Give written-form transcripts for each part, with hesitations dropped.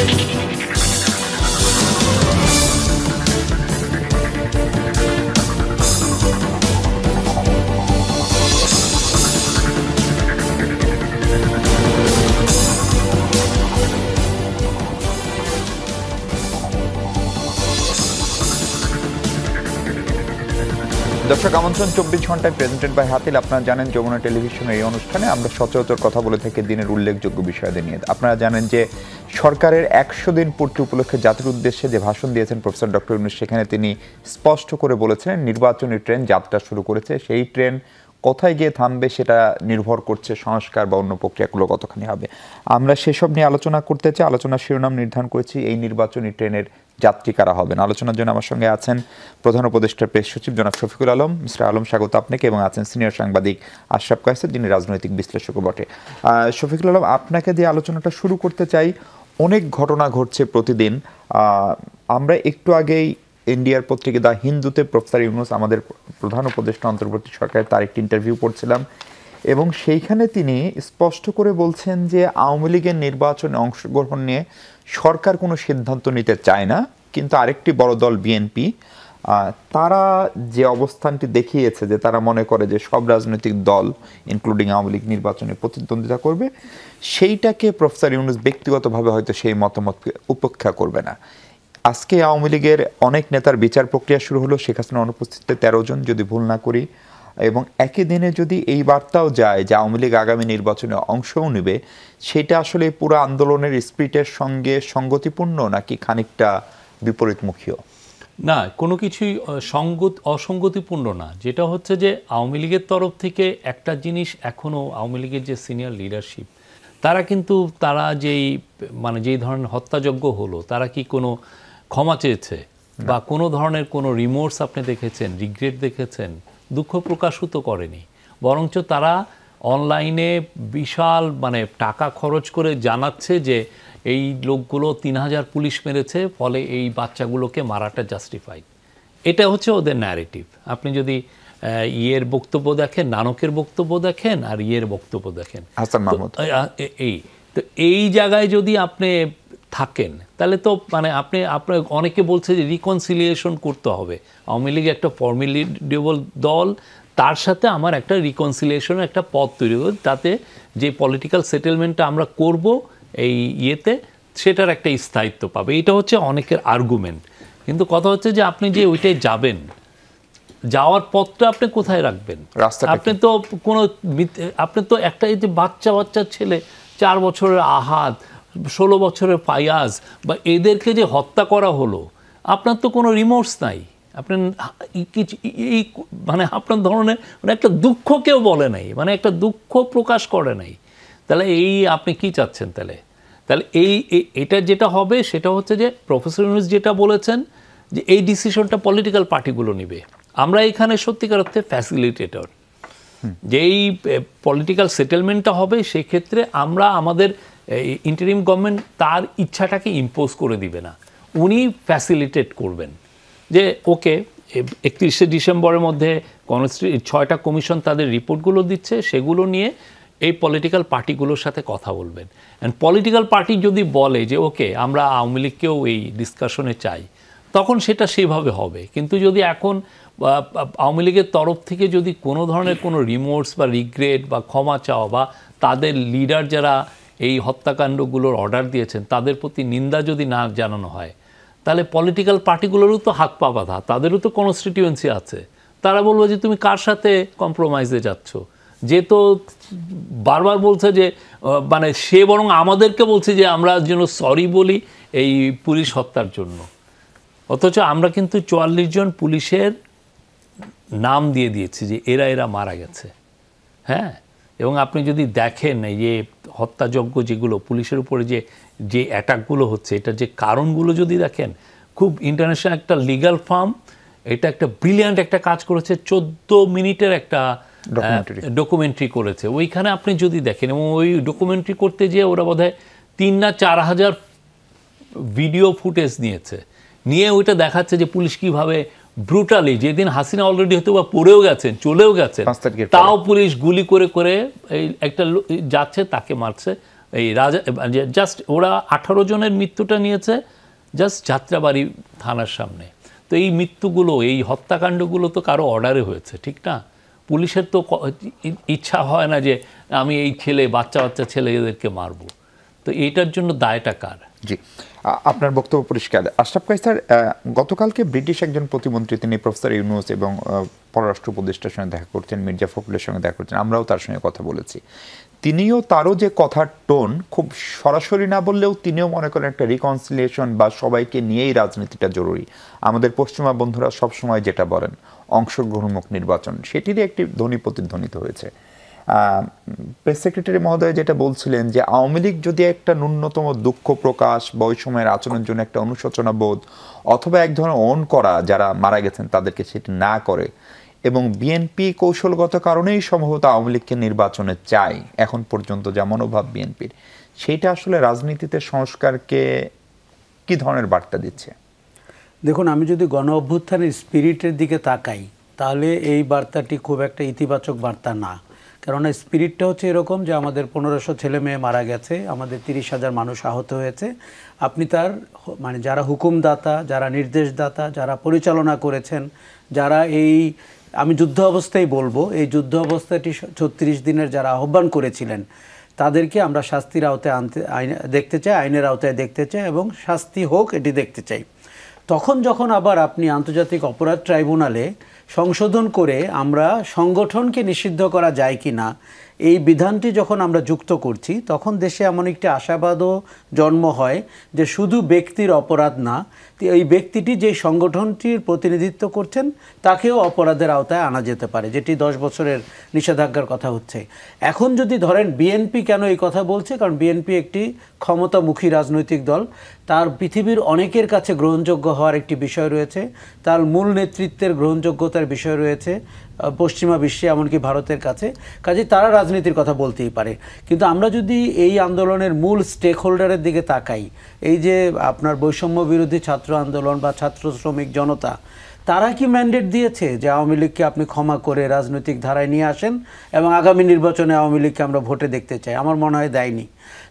দর্শক আমন্ত্রণ 24 ঘন্টায় প্রেজেন্টেড বাই হাতিল। আপনারা জানেন যমুনা টেলিভিশনের এই অনুষ্ঠানে আমরা সচরাচর কথা বলে থাকি দিনের উল্লেখযোগ্য বিষয়াদি নিয়ে। আপনারা জানেন যে সরকারের 100 দিন পূর্তি উপলক্ষে জাতির উদ্দেশ্যে যে ভাষণ দিয়েছেন প্রফেসর ডক্টর ইউনূস, সেখানে তিনি স্পষ্ট করে বলেছিলেন নির্বাচনী ট্রেন যাত্রা শুরু করেছে। সেই ট্রেন কোথায় গিয়ে থামবে সেটা নির্ভর করছে সংস্কার বা অন্য প্রক্রিয়াগুলো কতখানি হবে। আমরা সেসব নিয়ে আলোচনা করতে চাই। আলোচনার শিরোনাম নির্ধারণ করেছি এই নির্বাচনী ট্রেনের যাত্রী কারা হবেন। আলোচনার জন্য আমার সঙ্গে আছেন প্রধান উপদেষ্টার প্রেস সচিব জনাব শফিকুল আলম। মিস্টার আলম, স্বাগত আপনাকে। এবং আছেন সিনিয়র সাংবাদিক আশরাফ কায়েসার, যিনি রাজনৈতিক বিশ্লেষকও বটে। শফিকুল আলম, আপনাকে দিয়ে আলোচনাটা শুরু করতে চাই। অনেক ঘটনা ঘটছে প্রতিদিন। আমরা একটু আগেই ইন্ডিয়ার পত্রিকা দ্য হিন্দুতে প্রফেসর ইউনূস, আমাদের প্রধান উপদেষ্টা অন্তর্বর্তী সরকারের, তার একটি ইন্টারভিউ পড়ছিলাম এবং সেইখানে তিনি স্পষ্ট করে বলছেন যে আওয়ামী লীগের নির্বাচনে অংশগ্রহণ নিয়ে সরকার কোনো সিদ্ধান্ত নিতে চায় না, কিন্তু আরেকটি বড় দল বিএনপি তারা যে অবস্থানটি দেখিয়েছে যে তারা মনে করে যে সব রাজনৈতিক দল ইনক্লুডিং আওয়ামী লীগ নির্বাচনে প্রতিদ্বন্দ্বিতা করবে, সেইটাকে প্রফেসর ইউনূস ব্যক্তিগতভাবে হয়তো সেই মতামতকে উপেক্ষা করবে না। আজকে আওয়ামী লীগের অনেক নেতার বিচার প্রক্রিয়া শুরু হলো, শেখ হাসিনার অনুপস্থিতিতে 13 জন যদি ভুল না করি, এবং একই দিনে যদি এই বার্তাও যায় যে আওয়ামী লীগ আগামী নির্বাচনে অংশও নেবে, সেটা আসলে পুরো আন্দোলনের স্পিরিটের সঙ্গে সঙ্গতিপূর্ণ নাকি খানিকটা বিপরীতমুখীও? না, কোনো কিছুই অসঙ্গতিপূর্ণ না। যেটা হচ্ছে যে আওয়ামী লীগের তরফ থেকে একটা জিনিস এখনও আওয়ামী লীগের যে সিনিয়র লিডারশিপ তারা যেই ধরনের হত্যাযজ্ঞ হলো, তারা কি কোনো ক্ষমা চেয়েছে বা কোনো ধরনের কোনো রিমোর্স আপনি দেখেছেন, রিগ্রেট দেখেছেন? দুঃখ প্রকাশও তো করেনি, বরঞ্চ তারা অনলাইনে বিশাল টাকা খরচ করে জানাচ্ছে যে এই লোকগুলো 3000 পুলিশ মেরেছে, ফলে এই বাচ্চাগুলোকে মারাটা জাস্টিফাইড। এটা হচ্ছে ওদের ন্যারেটিভ। আপনি যদি ইয়ের বক্তব্য দেখেন, নানকের বক্তব্য দেখেন, আর ইয়ের বক্তব্য দেখেন, হাসান মাহমুদ, এই জায়গায় যদি আপনি থাকেন তাহলে তো আপনি অনেকে বলছে যে রিকনসিলিয়েশন করতে হবে। আওয়ামী লীগ একটা ফর্মিডেবল দল, তার সাথে আমার একটা রিকনসিলিয়েশনের একটা পথ তৈরি হবে, তাতে যে পলিটিক্যাল সেটেলমেন্টটা আমরা করব এই ইয়েতে, সেটার একটা স্থায়িত্ব পাবে। এটা হচ্ছে অনেকের আর্গুমেন্ট। কিন্তু কথা হচ্ছে যে আপনি যে ওইটাই যাবেন, যাওয়ার পথটা আপনি কোথায় রাখবেন? আপনি তো একটা এই যে বাচ্চা ছেলে, 4 বছরের আহাদ, 16 বছরের ফায়াজ, বা এদেরকে যে হত্যা করা হলো, আপনার তো কোনো রিমোর্স নাই। আপনার আপনার ধরনের একটা দুঃখ কেউ বলে নাই, একটা দুঃখ প্রকাশ করে নাই। তাহলে আপনি কি চাচ্ছেন? তাহলে এটা যেটা হবে সেটা হচ্ছে যে প্রফেসর ইউনূস যেটা বলেছেন যে এই ডিসিশনটা পলিটিক্যাল পার্টিগুলো নেবে। আমরা এখানে সত্যিকার অর্থে ফ্যাসিলিটেটর। যেই পলিটিক্যাল সেটেলমেন্টটা হবে সেক্ষেত্রে আমরা আমাদের ইন্টারিম গভর্নমেন্ট তার ইচ্ছাটাকে ইম্পোজ করে দিবে না, উনি ফ্যাসিলিটেট করবেন যে ওকে 31শে ডিসেম্বরের মধ্যে 6টা কমিশন তাদের রিপোর্টগুলো দিচ্ছে, সেগুলো নিয়ে এই পলিটিক্যাল পার্টিগুলোর সাথে কথা বলবেন। অ্যান্ড পলিটিক্যাল পার্টি যদি বলে যে ওকে আমরা আওয়ামী লীগকেও এই ডিসকাশনে চাই, তখন সেটা সেভাবে হবে। কিন্তু যদি এখন আওয়ামী লীগের তরফ থেকে যদি কোনো ধরনের কোনো রিমোর্স বা রিগ্রেট বা ক্ষমা চাওয়া, বা তাদের লিডার যারা এই হত্যাকাণ্ডগুলোর অর্ডার দিয়েছেন তাদের প্রতি নিন্দা যদি না জানানো হয়, তাহলে পলিটিক্যাল পার্টিগুলোরও তো হাত পা বাঁধা, তাদেরও তো কনস্টিটিউয়েন্সি আছে। তারা বলবে যে তুমি কার সাথে কম্প্রোমাইজে যাচ্ছ? যে তো বারবার বলছে যে সে বরং আমাদেরকে বলছে যে আমরা যেন সরি বলি এই পুলিশ হত্যার জন্য, অথচ আমরা কিন্তু 44 জন পুলিশের নাম দিয়ে দিয়েছি যে এরা মারা গেছে। হ্যাঁ, এবং আপনি যদি দেখেন এই যে হত্যাযজ্ঞ যেগুলো পুলিশের উপরে যে অ্যাটাকগুলো হচ্ছে, এটার যে কারণগুলো যদি দেখেন, খুব ইন্টারন্যাশনাল একটা লিগ্যাল ফার্ম এটা একটা ব্রিলিয়ান্ট একটা কাজ করেছে, 14 মিনিটের একটা ডকুমেন্টারি করেছে। ওইখানে আপনি যদি দেখেন, এবং ওই ডকুমেন্টারি করতে যেয়ে ওরা বোধহয় 3 না 4 হাজার ভিডিও ফুটেজ নিয়ে ওইটা দেখাচ্ছে যে পুলিশ কীভাবে ব্রুটালি, যেদিন হাসিনা অলরেডি হয়তো বা পড়েও গেছেন, চলেও গেছেন, তাও পুলিশ গুলি করে এই একটা যাচ্ছে তাকে মারছে, এই রাজা জাস্ট ওরা 18 জনের মৃত্যুটা নিয়েছে জাস্ট যাত্রাবাড়ি থানার সামনে। তো এই মৃত্যুগুলো, এই হত্যাকাণ্ডগুলো তো কারো অর্ডারে হয়েছে, ঠিক না? পুলিশের তো ইচ্ছা হয় না যে আমি এই বাচ্চা ছেলেদেরকে মারবো। তো এইটার জন্য দায়টা কার? জি, আপনার বক্তব্য পরিষ্কার। আশরাফ কায়সার, গতকালকে ব্রিটিশ একজন প্রতিমন্ত্রী, তিনি প্রফেসর ইউনূস এবং পররাষ্ট্র উপদেষ্টার সঙ্গে দেখা করছেন, মির্জা ফখরুলের সঙ্গে দেখা করছেন, আমরাও তার সঙ্গে কথা বলেছি। তারও যে কথার টোন খুব সরাসরি না বললেও তিনিও মনে করেন একটা রিকনসিলিয়েশন বা সবাইকে নিয়েই রাজনীতিটা জরুরি। আমাদের পশ্চিমা বন্ধুরা সবসময় যেটা বলেন অংশগ্রহণমূলক নির্বাচন, সেটিরই একটি ধ্বনি প্রতিধ্বনিত হয়েছে। প্রেস সেক্রেটারি মহোদয় যেটা বলছিলেন যে আওয়ামী লীগ যদি একটা ন্যূনতম দুঃখ প্রকাশ বা ওই সময়ের আচরণের জন্য একটা অনুশোচনা বোধ অথবা এক ধরনের অন করা যারা মারা গেছেন তাদেরকে সেটি না করে, এবং বিএনপি কৌশলগত কারণেই সম্ভবত আওয়ামী লীগকে নির্বাচনে চায় এখন পর্যন্ত যা মনোভাব বিএনপির, সেইটা আসলে রাজনীতিতে সংস্কারকে কি ধরনের বার্তা দিচ্ছে? দেখুন, আমি যদি গণ অভ্যুত্থানের স্পিরিটের দিকে তাকাই তাহলে এই বার্তাটি খুব একটা ইতিবাচক বার্তা না। কেননা স্পিরিটটা হচ্ছে এরকম যে আমাদের 1500 ছেলে মেয়ে মারা গেছে, আমাদের 30,000 মানুষ আহত হয়েছে। আপনি তার মানে যারা হুকুমদাতা, যারা নির্দেশদাতা, যারা পরিচালনা করেছেন, যারা এই আমি যুদ্ধ অবস্থায় বলবো, এই যুদ্ধ অবস্থাটি 36 দিনের যারা আহ্বান করেছিলেন তাদেরকে আমরা শাস্তির আওতায় দেখতে চাই, আইনের আওতায় দেখতে চাই এবং শাস্তি হোক এটি দেখতে চাই। তখন যখন আবার আপনি আন্তর্জাতিক অপরাধ ট্রাইব্যুনালে সংশোধন করে আমরা সংগঠনকে নিষিদ্ধ করা যায় কি না এই বিধানটি যখন আমরা যুক্ত করছি, তখন দেশে এমন একটি আশাবাদও জন্ম হয় যে শুধু ব্যক্তির অপরাধ না, এই ব্যক্তিটি যে সংগঠনটির প্রতিনিধিত্ব করছেন তাকেও অপরাধের আওতায় আনা যেতে পারে, যেটি 10 বছরের নিষেধাজ্ঞার কথা হচ্ছে। এখন যদি ধরেন বিএনপি কেন এই কথা বলছে, কারণ বিএনপি একটি ক্ষমতামুখী রাজনৈতিক দল, তার পৃথিবীর অনেকের কাছে গ্রহণযোগ্য হওয়ার একটি বিষয় রয়েছে, তার মূল নেতৃত্বের গ্রহণযোগ্যতার বিষয় রয়েছে পশ্চিমা বিশ্বে, এমনকি ভারতের কাছে, কাজে তারা রাজনীতির কথা বলতেই পারে। কিন্তু আমরা যদি এই আন্দোলনের মূল স্টেক হোল্ডারের দিকে তাকাই, এই যে আপনার বৈষম্য বিরোধী ছাত্র আন্দোলন বা ছাত্র শ্রমিক জনতা, তারা কি ম্যান্ডেট দিয়েছে যে আওয়ামী লীগকে আপনি ক্ষমা করে রাজনৈতিক ধারায় নিয়ে আসেন এবং আগামী নির্বাচনে আওয়ামী লীগকে আমরা ভোটে দেখতে চাই? আমার মনে হয় দেয়নি।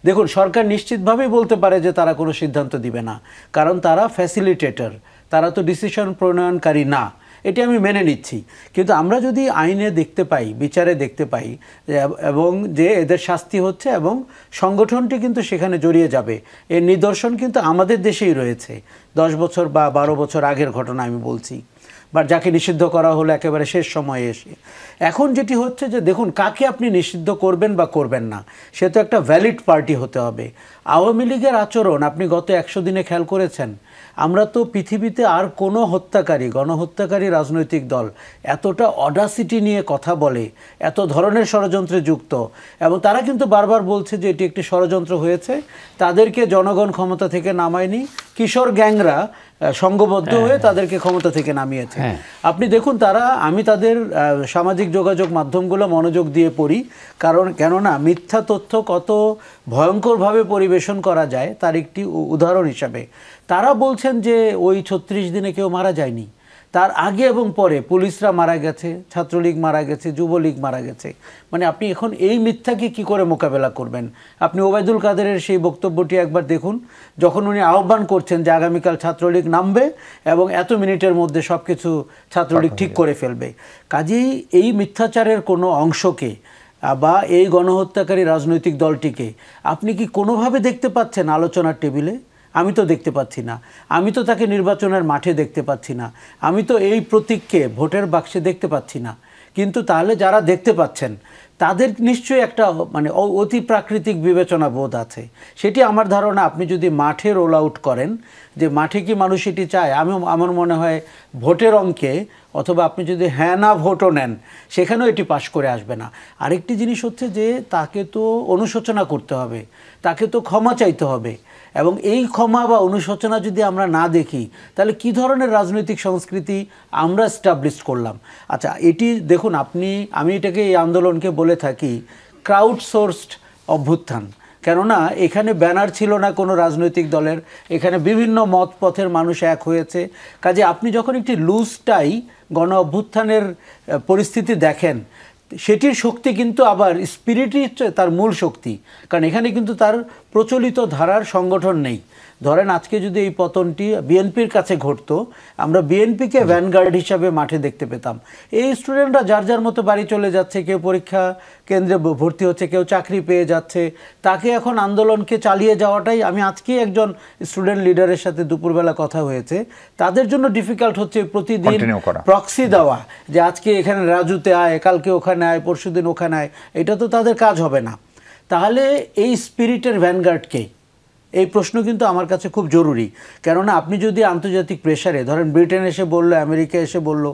দেখুন, সরকার নিশ্চিতভাবেই বলতে পারে যে তারা কোনো সিদ্ধান্ত দিবে না, কারণ তারা ফ্যাসিলিটেটর, তারা তো ডিসিশন প্রণয়নকারী না, এটি আমি মেনে নিচ্ছি। কিন্তু আমরা যদি আইনে দেখতে পাই, বিচারে দেখতে পাই এবং যে এদের শাস্তি হচ্ছে এবং সংগঠনটি কিন্তু সেখানে জড়িয়ে যাবে, এর নিদর্শন কিন্তু আমাদের দেশেই রয়েছে। 10 বছর বা 12 বছর আগের ঘটনা আমি বলছি, বা যাকে নিষিদ্ধ করা হলো একেবারে শেষ সময়ে এসে। এখন যেটি হচ্ছে যে দেখুন, কাকে আপনি নিষিদ্ধ করবেন বা করবেন না, সে তো একটা ভ্যালিড পার্টি হতে হবে। আওয়ামী লীগের আচরণ আপনি গত 100 দিনে খেয়াল করেছেন? আমরা তো পৃথিবীতে আর কোনো গণহত্যাকারী রাজনৈতিক দল এতটা অডাসিটি নিয়ে কথা বলে, এত ধরনের ষড়যন্ত্রে যুক্ত, এবং তারা কিন্তু বারবার বলছে যে এটি একটি ষড়যন্ত্র হয়েছে, তাদেরকে জনগণ ক্ষমতা থেকে নামায়নি, কিশোর গ্যাংরা সংঘবদ্ধ হয়ে তাদেরকে ক্ষমতা থেকে নামিয়েছে। আপনি দেখুন, আমি তাদের সামাজিক যোগাযোগ মাধ্যমগুলো মনোযোগ দিয়ে পড়ি, কেননা মিথ্যা তথ্য কত ভয়ঙ্করভাবে পরিবেশন করা যায় তার একটি উদাহরণ হিসাবে তারা বলছেন যে ওই 36 দিনে কেউ মারা যায়নি, তার আগে এবং পরে পুলিশরা মারা গেছে, ছাত্রলীগ মারা গেছে, যুবলীগ মারা গেছে। মানে আপনি এখন এই মিথ্যাকে কি করে মোকাবেলা করবেন? আপনি ওবায়দুল কাদেরের সেই বক্তব্যটি একবার দেখুন, যখন উনি আহ্বান করছেন যে আগামীকাল ছাত্রলীগ নামবে এবং এত মিনিটের মধ্যে সব কিছু ছাত্রলীগ ঠিক করে ফেলবে। কাজেই এই মিথ্যাচারের কোনো অংশকে বা এই গণহত্যাকারী রাজনৈতিক দলটিকে আপনি কি কোনোভাবে দেখতে পাচ্ছেন আলোচনার টেবিলে? আমি তো দেখতে পাচ্ছি না। আমি তো তাকে নির্বাচনের মাঠে দেখতে পাচ্ছি না। আমি তো এই প্রতীককে ভোটের বাক্সে দেখতে পাচ্ছি না। কিন্তু তাহলে যারা দেখতে পাচ্ছেন তাদের নিশ্চয়ই একটা মানে অতি প্রাকৃতিক বিবেচনা বোধ আছে। সেটি আমার ধারণা আপনি যদি মাঠে রোল আউট করেন, যে মাঠে কি মানুষ এটি চায়, আমার মনে হয় ভোটের অঙ্কে অথবা আপনি যদি হ্যাঁ না ভোটও নেন সেখানেও এটি পাশ করে আসবে না। আরেকটি জিনিস হচ্ছে যে তাকে তো অনুশোচনা করতে হবে, তাকে তো ক্ষমা চাইতে হবে, এবং এই ক্ষমা বা অনুশোচনা যদি আমরা না দেখি তাহলে কি ধরনের রাজনৈতিক সংস্কৃতি আমরা এস্টাবলিশ করলাম? আচ্ছা, এটি দেখুন, আমি এটাকে এই আন্দোলনকে বলে থাকি ক্রাউড সোর্সড অভ্যুত্থান। কেননা এখানে ব্যানার ছিল না কোনো রাজনৈতিক দলের, এখানে বিভিন্ন মত পথের মানুষ এক হয়েছে। কাজে আপনি যখন একটি লুজ টাই গণ অভ্যুত্থানের পরিস্থিতি দেখেন, সেটির শক্তি কিন্তু আবার স্পিরিটই হচ্ছে তার মূল শক্তি, কারণ এখানে কিন্তু তার প্রচলিত ধারার সংগঠন নেই। ধরেন আজকে যদি এই পতনটি বিএনপির কাছে ঘটতো, আমরা বিএনপিকে ভ্যানগার্ড হিসাবে মাঠে দেখতে পেতাম। এই স্টুডেন্টরা যার যার মতো বাড়ি চলে যাচ্ছে, কেউ পরীক্ষা কেন্দ্রে ভর্তি হচ্ছে, কেউ চাকরি পেয়ে যাচ্ছে, তাকে এখন আন্দোলনকে চালিয়ে যাওয়াটাই, আমি আজকেই একজন স্টুডেন্ট লিডারের সাথে দুপুরবেলা কথা হয়েছে, তাদের জন্য ডিফিকাল্ট হচ্ছে প্রতিদিন প্রক্সি দেওয়া, যে আজকে এখানে রাজুতে আয়, কালকে ওখানে আয়, পরশুদিন ওখানে আয়, এটা তো তাদের কাজ হবে না। তাহলে এই স্পিরিটের ভ্যানগার্ডকে, এই প্রশ্ন কিন্তু আমার কাছে খুব জরুরি। কেননা আপনি যদি আন্তর্জাতিক প্রেশারে, ধরেন ব্রিটেন এসে বললো, আমেরিকা এসে বলল,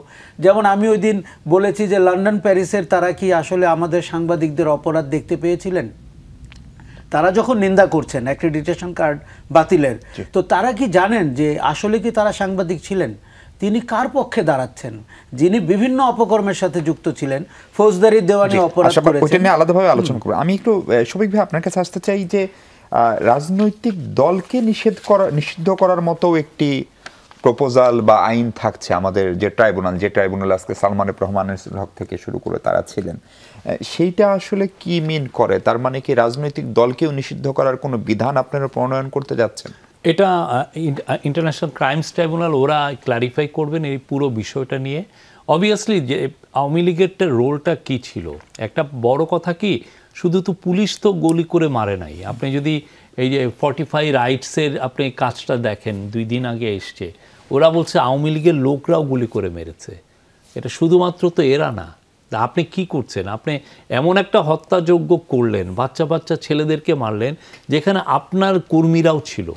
যেমন আমি ওই দিন বলেছি যে লন্ডন প্যারিসের তারা কি আসলে আমাদের সাংবাদিকদের অপরাধ দেখতে পেয়েছিলেন? তারা যখন নিন্দা করছেন অ্যাক্রেডিটেশন কার্ড বাতিলের, তো তারা কি জানেন যে আসলে কি তারা সাংবাদিক ছিলেন? তিনি কার পক্ষে দাঁড়াচ্ছেন? যিনি বিভিন্ন অপকর্মের সাথে যুক্ত ছিলেন, ফৌজদারি দেওয়ানি অপরাধ করেছেন। ওটা নিয়ে আলাদাভাবে আলোচনা করব। আমি একটু শফিক ভাই আপনার কাছে আসতে চাই যে রাজনৈতিক দলকে নিষিদ্ধ করার মতো একটি প্রপোজাল বা আইন থাকছে আমাদের যে ট্রাইব্যুনাল আজকে সালমান রহমানের হক থেকে শুরু করে তারা ছিলেন, সেইটা আসলে কি মিন করে? তার মানে কি রাজনৈতিক দলকেও নিষিদ্ধ করার কোনো বিধান আপনারা প্রণয়ন করতে যাচ্ছেন? এটা ইন্টারন্যাশনাল ক্রাইমস ট্রাইব্যুনাল ওরা ক্লারিফাই করবেন এই পুরো বিষয়টা নিয়ে। অবভিয়াসলি যে আওয়ামী লীগের রোলটা কী ছিল, একটা বড় কথা কি, শুধু তো পুলিশ তো গুলি করে মারে নাই। আপনি যদি এই যে 45 রাইটসের আপনি কাজটা দেখেন, 2 দিন আগে এসছে, ওরা বলছে আওয়ামী লীগের লোকরাও গুলি করে মেরেছে। এটা শুধুমাত্র তো এরা না। আপনি কি করছেন? আপনি এমন একটা হত্যাযজ্ঞ করলেন, বাচ্চা বাচ্চা ছেলেদেরকে মারলেন, যেখানে আপনার কর্মীরাও ছিল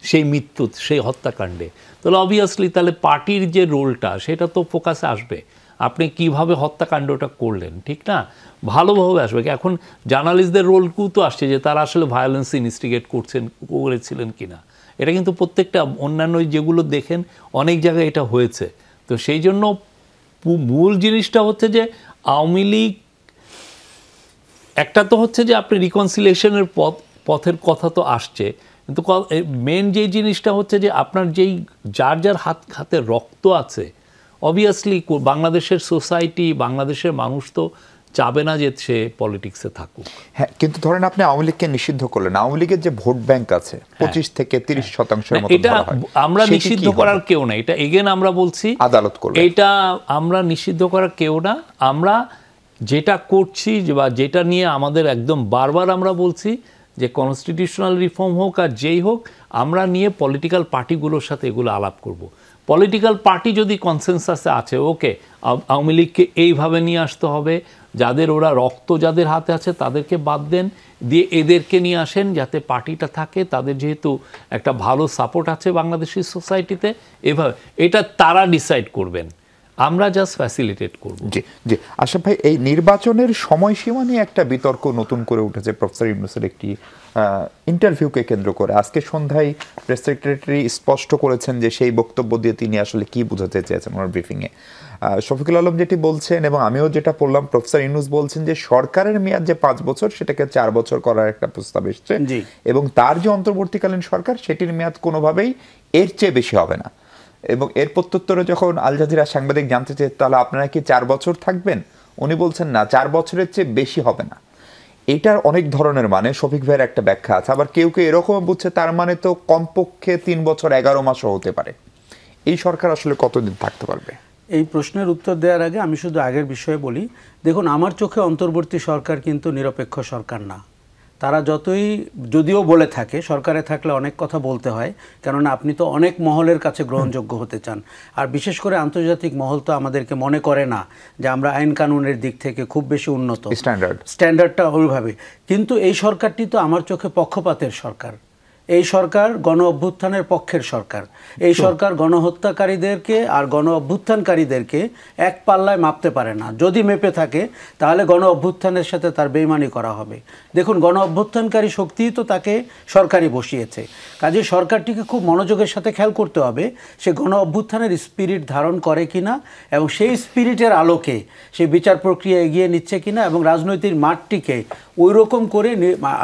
সেই মৃত্যু, সেই হত্যাকাণ্ডে। তাহলে অবভিয়াসলি তাহলে পার্টির যে রোলটা, সেটা তো ফোকাসে আসবে। আপনি কিভাবে হত্যাকাণ্ডটা করলেন, ঠিক না? ভালোভাবে আসবে। এখন জার্নালিস্টদের রোলকেও তো আসছে যে তারা আসলে ভায়োলেন্স ইনস্টিগেট করেছিলেন কিনা। এটা কিন্তু প্রত্যেকটা অন্যান্য যেগুলো দেখেন অনেক জায়গায় এটা হয়েছে। তো সেই জন্য মূল জিনিসটা হচ্ছে যে আওয়ামী লীগ, একটা তো হচ্ছে যে আপনি রিকনসিলিয়েশনের পথের কথা তো আসছে, কিন্তু মেন যেই জিনিসটা হচ্ছে যে আপনার যেই যার হাতে রক্ত আছে, অবভিয়াসলি বাংলাদেশের সোসাইটি, বাংলাদেশের মানুষ তো চাবে না যে সে পলিটিক্সে থাকুক। হ্যাঁ, কিন্তু ধরেন আপনি আওয়ামী লীগকে নিষিদ্ধ করলেন, আওয়ামী লীগের যে ভোট ব্যাংক আছে 25 থেকে 30% মতো, এটা আমরা নিষিদ্ধ করার কেউ না। এটা এগেন আমরা বলছি আদালত করবে, এটা আমরা নিষিদ্ধ করার কেউ না। আমরা যেটা করছি বা যেটা নিয়ে আমাদের একদম বারবার আমরা বলছি যে কনস্টিটিউশনাল রিফর্ম হোক আর যেই হোক, আমরা নিয়ে পলিটিক্যাল পার্টিগুলোর সাথে এগুলো আলাপ করব। পলিটিক্যাল পার্টি যদি কনসেনসাসে আছে, ওকে আওয়ামী লীগকে এইভাবে নিয়ে আসতে হবে, যাদের ওরা রক্ত যাদের হাতে আছে তাদেরকে বাদ দেন, দিয়ে এদেরকে নিয়ে আসেন যাতে পার্টিটা থাকে, তাদের যেহেতু একটা ভালো সাপোর্ট আছে বাংলাদেশি সোসাইটিতে, এভাবে এটা তারা ডিসাইড করবেন, আমরা জাস্ট ফ্যাসিলিটেট করব। জি জি আশরাফ ভাই, এই নির্বাচনের সময়সীমা নিয়ে একটা বিতর্ক নতুন করে উঠেছে প্রফেসর ইউনূসের একটি ইন্টারভিউকে কেন্দ্র করে। আজকে সন্ধ্যায় প্রেস সেক্রেটারি স্পষ্ট করেছেন যে সেই বক্তব্য দিয়ে তিনি আসলে কি বোঝাতে চেয়েছেন ওনার ব্রিফিংয়ে। শফিকুল আলম যেটি বলছেন এবং আমিও যেটা পড়লাম, প্রফেসর ইউনূস বলছেন যে সরকারের মেয়াদ যে 5 বছর সেটাকে 4 বছর করার একটা প্রস্তাব এসছে, এবং তার যে অন্তর্বর্তীকালীন সরকার সেটির মেয়াদ কোনোভাবেই এর চেয়ে বেশি হবে না। এবং এর প্রত্যুত্তরে যখন আল জাজিরা সাংবাদিক জানতে চেয়ে তাহলে আপনারা কি 4 বছর থাকবেন, উনি বলছেন না, 4 বছরের চেয়ে বেশি হবে না। এটার অনেক ধরনের মানে শফিক ভাইয়ের একটা ব্যাখ্যা আছে, আবার কেউ কেউ এরকম বুঝছে তার মানে তো কমপক্ষে 3 বছর 11 মাসও হতে পারে। এই সরকার আসলে কতদিন থাকতে পারবে? এই প্রশ্নের উত্তর দেওয়ার আগে আমি শুধু আগের বিষয়ে বলি। দেখুন, আমার চোখে অন্তর্বর্তী সরকার কিন্তু নিরপেক্ষ সরকার না। তারা যতই যদিও বলে থাকে, সরকারে থাকলে অনেক কথা বলতে হয়, কেননা আপনি তো অনেক মহলের কাছে গ্রহণযোগ্য হতে চান, আর বিশেষ করে আন্তর্জাতিক মহল তো আমাদেরকে মনে করে না যে আমরা আইন কানুনের দিক থেকে খুব বেশি উন্নত, স্ট্যান্ডার্ডটা ওইভাবে। কিন্তু এই সরকারটি তো আমার চোখে পক্ষপাতের সরকার। এই সরকার গণ অভ্যুত্থানের পক্ষের সরকার। এই সরকার গণহত্যাকারীদেরকে আর গণ অভ্যুত্থানকারীদেরকে এক পাল্লায় মাপতে পারে না। যদি মেপে থাকে তাহলে গণ অভ্যুত্থানের সাথে তার বেইমানি করা হবে। দেখুন, গণ অভ্যুত্থানকারী শক্তিই তো তাকে সরকারই বসিয়েছে। কাজে সরকারটিকে খুব মনোযোগের সাথে খেয়াল করতে হবে সে গণ অভ্যুত্থানের স্পিরিট ধারণ করে কিনা, এবং সেই স্পিরিটের আলোকে সে বিচার প্রক্রিয়া এগিয়ে নিচ্ছে কিনা, এবং রাজনৈতিক মাঠটিকে ওই রকম করে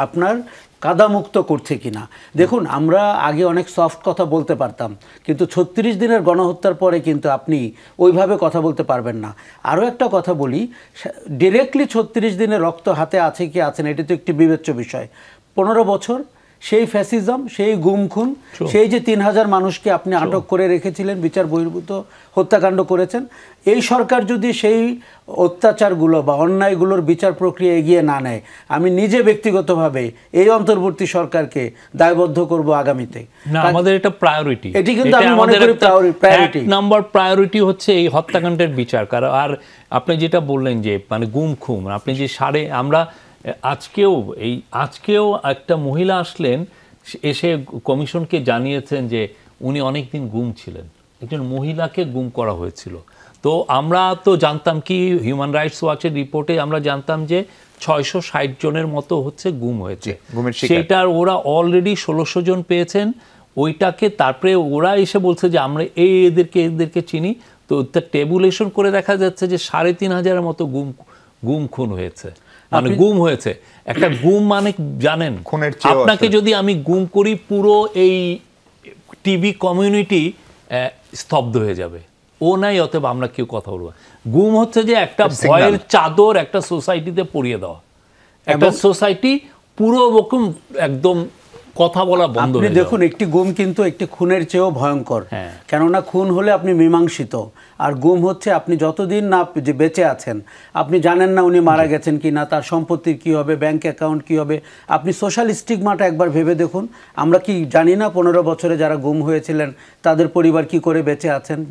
আপনার কাদামুক্ত করছে কিনা। দেখুন, আমরা আগে অনেক সফট কথা বলতে পারতাম, কিন্তু 36 দিনের গণহত্যার পরে কিন্তু আপনি ওইভাবে কথা বলতে পারবেন না। আরও একটা কথা বলি, ডিরেক্টলি 36 দিনের রক্ত হাতে আছে কি আছে না, এটি তো একটি বিবেচ্য বিষয়। 15 বছর সেই ফ্যাসিজম, সেই গুম খুন, সেই যে 3000 মানুষকে আপনি আটক করে রেখেছিলেন, বিচার বহির্ভূত হত্যাকাণ্ড করেছেন, এই সরকার যদি সেই অত্যাচারগুলো বা অন্যায়গুলোর বিচার প্রক্রিয়া এগিয়ে না নেয়, আমি নিজে ব্যক্তিগতভাবে এই অন্তর্বর্তী সরকারকে দায়বদ্ধ করব আগামীতে। না, আমাদের এটা প্রায়োরিটি, এটি কিন্তু আমি মনে করি প্রায়োরিটি, নাম্বার প্রায়োরিটি হচ্ছে এই হত্যাকাণ্ডের বিচার। আর আপনি যেটা বললেন যে মানে গুম খুম, আপনি যে আমরা আজকেও একটা মহিলা আসলেন, এসে কমিশনকে জানিয়েছেন যে উনি অনেকদিন গুম ছিলেন, একজন মহিলাকে গুম করা হয়েছিল। তো আমরা তো জানতাম কি, হিউম্যান রাইটস ওয়াচের রিপোর্টে আমরা জানতাম যে 660 জনের মতো হচ্ছে গুম হয়েছে, সেটার ওরা অলরেডি 1600 জন পেয়েছেন। ওইটাকে তারপরে ওরা এসে বলছে যে আমরা এদেরকে চিনি। তো টেবুলেশন করে দেখা যাচ্ছে যে 3500-এর মতো গুম খুন হয়েছে, মানে গুম হয়েছে। একটা গুম মানে জানেন, আপনাকে যদি আমি গুম করি, পুরো এই টিভি কমিউনিটি স্তব্ধ হয়ে যাবে, ও নাই, অতএব আমরা কেউ কথা বলবো। গুম হচ্ছে যে একটা ভয়ের চাদর একটা সোসাইটিতে পরিয়ে দেওয়া, একটা সোসাইটি পুরো রকম একদম কথা বলা বন্ধ হয়ে যায়। দেখুন, একটি গুম কিন্তু একটি খুনের চেয়েও ভয়ঙ্কর, কেননা খুন হলে আপনি মীমাংসিত, আর গুম হচ্ছে আপনি যতদিন না যে বেঁচে আছেন আপনি জানেন না উনি মারা গেছেন কি না, তার সম্পত্তির কী হবে, ব্যাংক অ্যাকাউন্ট কী হবে। আপনি সোশ্যাল স্টিগমাটা একবার ভেবে দেখুন। আমরা কি জানি না 15 বছরে যারা গুম হয়েছিলেন তাদের পরিবার কি করে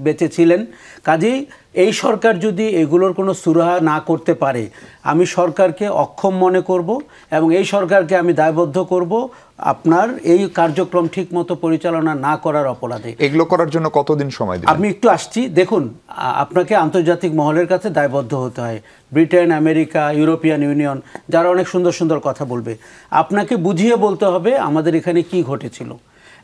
বেঁচে ছিলেন। কাজেই এই সরকার যদি এগুলোর কোনো সুরাহা না করতে পারে, আমি সরকারকে অক্ষম মনে করব এবং এই সরকারকে আমি দায়বদ্ধ করব আপনার এই কার্যক্রম ঠিকমতো পরিচালনা না করার অপরাধে। এগুলো করার জন্য কতদিন সময় দিবেন? আমি একটু আসছি। দেখুন, আপনাকে আন্তর্জাতিক মহলের কাছে দায়বদ্ধ হতে হয়। ব্রিটেন, আমেরিকা, ইউরোপিয়ান ইউনিয়ন, যারা অনেক সুন্দর সুন্দর কথা বলবে, আপনাকে বুঝিয়ে বলতে হবে আমাদের এখানে কি ঘটেছিল।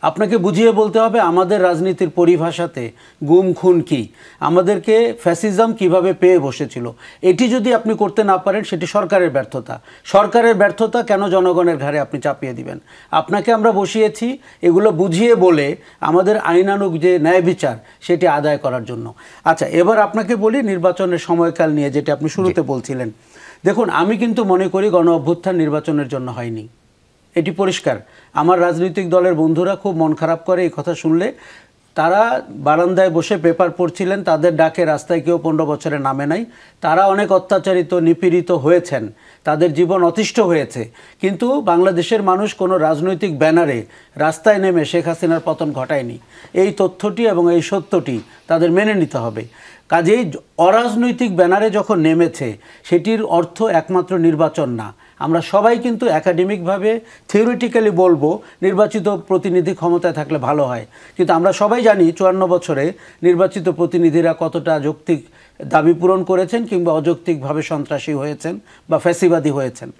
আপনাকে বুঝিয়ে বলতে হবে আমাদের রাজনীতির পরিভাষাতে গুম খুন কি, আমাদেরকে ফ্যাসিজম কিভাবে পেয়ে বসেছিল। এটি যদি আপনি করতে না পারেন, সেটি সরকারের ব্যর্থতা। সরকারের ব্যর্থতা কেন জনগণের ঘাড়ে আপনি চাপিয়ে দিবেন? আপনাকে আমরা বসিয়েছি এগুলো বুঝিয়ে বলে আমাদের আইনানুগ যে ন্যায় বিচার সেটি আদায় করার জন্য। আচ্ছা, এবার আপনাকে বলি নির্বাচনের সময়কাল নিয়ে, যেটা আপনি শুরুতে বলছিলেন। দেখুন, আমি কিন্তু মনে করি গণ অভ্যুত্থান নির্বাচনের জন্য হয়নি, এটি পরিষ্কার। আমার রাজনৈতিক দলের বন্ধুরা খুব মন খারাপ করে এই কথা শুনলে। তারা বারান্দায় বসে পেপার পড়ছিলেন, তাদের ডাকে রাস্তায় কেউ 15 বছরে নামে নাই। তারা অনেক অত্যাচারিত, নিপীড়িত হয়েছেন, তাদের জীবন অতিষ্ঠ হয়েছে, কিন্তু বাংলাদেশের মানুষ কোনো রাজনৈতিক ব্যানারে রাস্তায় নেমে শেখ হাসিনার পতন ঘটায়নি। এই তথ্যটি এবং এই সত্যটি তাদের মেনে নিতে হবে। কাজেই অরাজনৈতিক ব্যানারে যখন নেমেছে, সেটির অর্থ একমাত্র নির্বাচন না। আমরা সবাই কিন্তু একাডেমিকভাবে থিওরিটিক্যালি বলবো নির্বাচিত প্রতিনিধি ক্ষমতায় থাকলে ভালো হয়, কিন্তু আমরা সবাই জানি 54 বছরে নির্বাচিত প্রতিনিধিরা কতটা যৌক্তিক দাবি পূরণ করেছেন কিংবা অযৌক্তিকভাবে সন্ত্রাসী হয়েছেন বা ফ্যাসিবাদী হয়েছেন।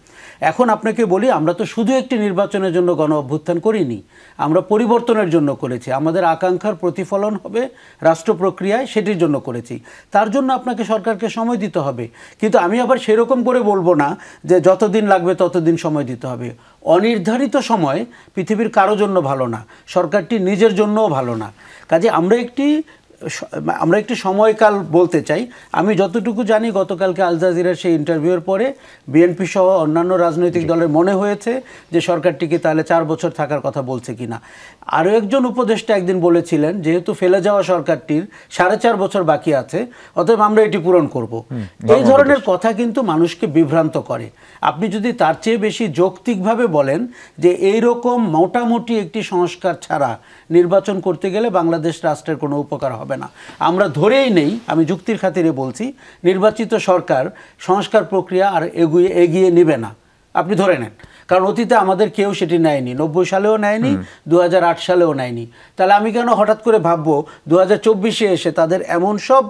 এখন আপনাকে বলি, আমরা তো শুধু একটি নির্বাচনের জন্য গণ অভ্যুত্থান করিনি, আমরা পরিবর্তনের জন্য করেছি। আমাদের আকাঙ্ক্ষার প্রতিফলন হবে রাষ্ট্র প্রক্রিয়ায়, সেটির জন্য করেছি। তার জন্য আপনাকে সরকারকে সময় দিতে হবে, কিন্তু আমি আবার সেরকম করে বলবো না যে যতদিন লাগবে ততদিন সময় দিতে হবে। অনির্ধারিত সময় পৃথিবীর কারো জন্য ভালো না, সরকারটি নিজের জন্যও ভালো না। কাজে আমরা একটি সময়কাল বলতে চাই। আমি যতটুকু জানি, গতকালকে আল জাজিরার সেই ইন্টারভিউয়ের পরে বিএনপি সহ অন্যান্য রাজনৈতিক দলের মনে হয়েছে যে সরকারটিকে তাহলে 4 বছর থাকার কথা বলছে কিনা। আরও একজন উপদেষ্টা একদিন বলেছিলেন, যেহেতু ফেলে যাওয়া সরকারটির 4.5 বছর বাকি আছে, অতএব আমরা এটি পূরণ করব। এই ধরনের কথা কিন্তু মানুষকে বিভ্রান্ত করে। আপনি যদি তার চেয়ে বেশি যৌক্তিকভাবে বলেন যে এইরকম মোটামুটি একটি সংস্কার ছাড়া নির্বাচন করতে গেলে বাংলাদেশ রাষ্ট্রের কোনো উপকার হবে না, আমরা ধরেই নেই, আমি যুক্তির খাতিরে বলছি, নির্বাচিত সরকার সংস্কার প্রক্রিয়া আর এগিয়ে নেবে না, আপনি ধরে নেন। কারণ অতীতে আমাদের কেউ সেটি নেয়নি, 90 সালেও নেয়নি, 2008 সালেও নেয়নি। তাহলে আমি কেন হঠাৎ করে ভাববো 2024-এ এসে তাদের এমন সব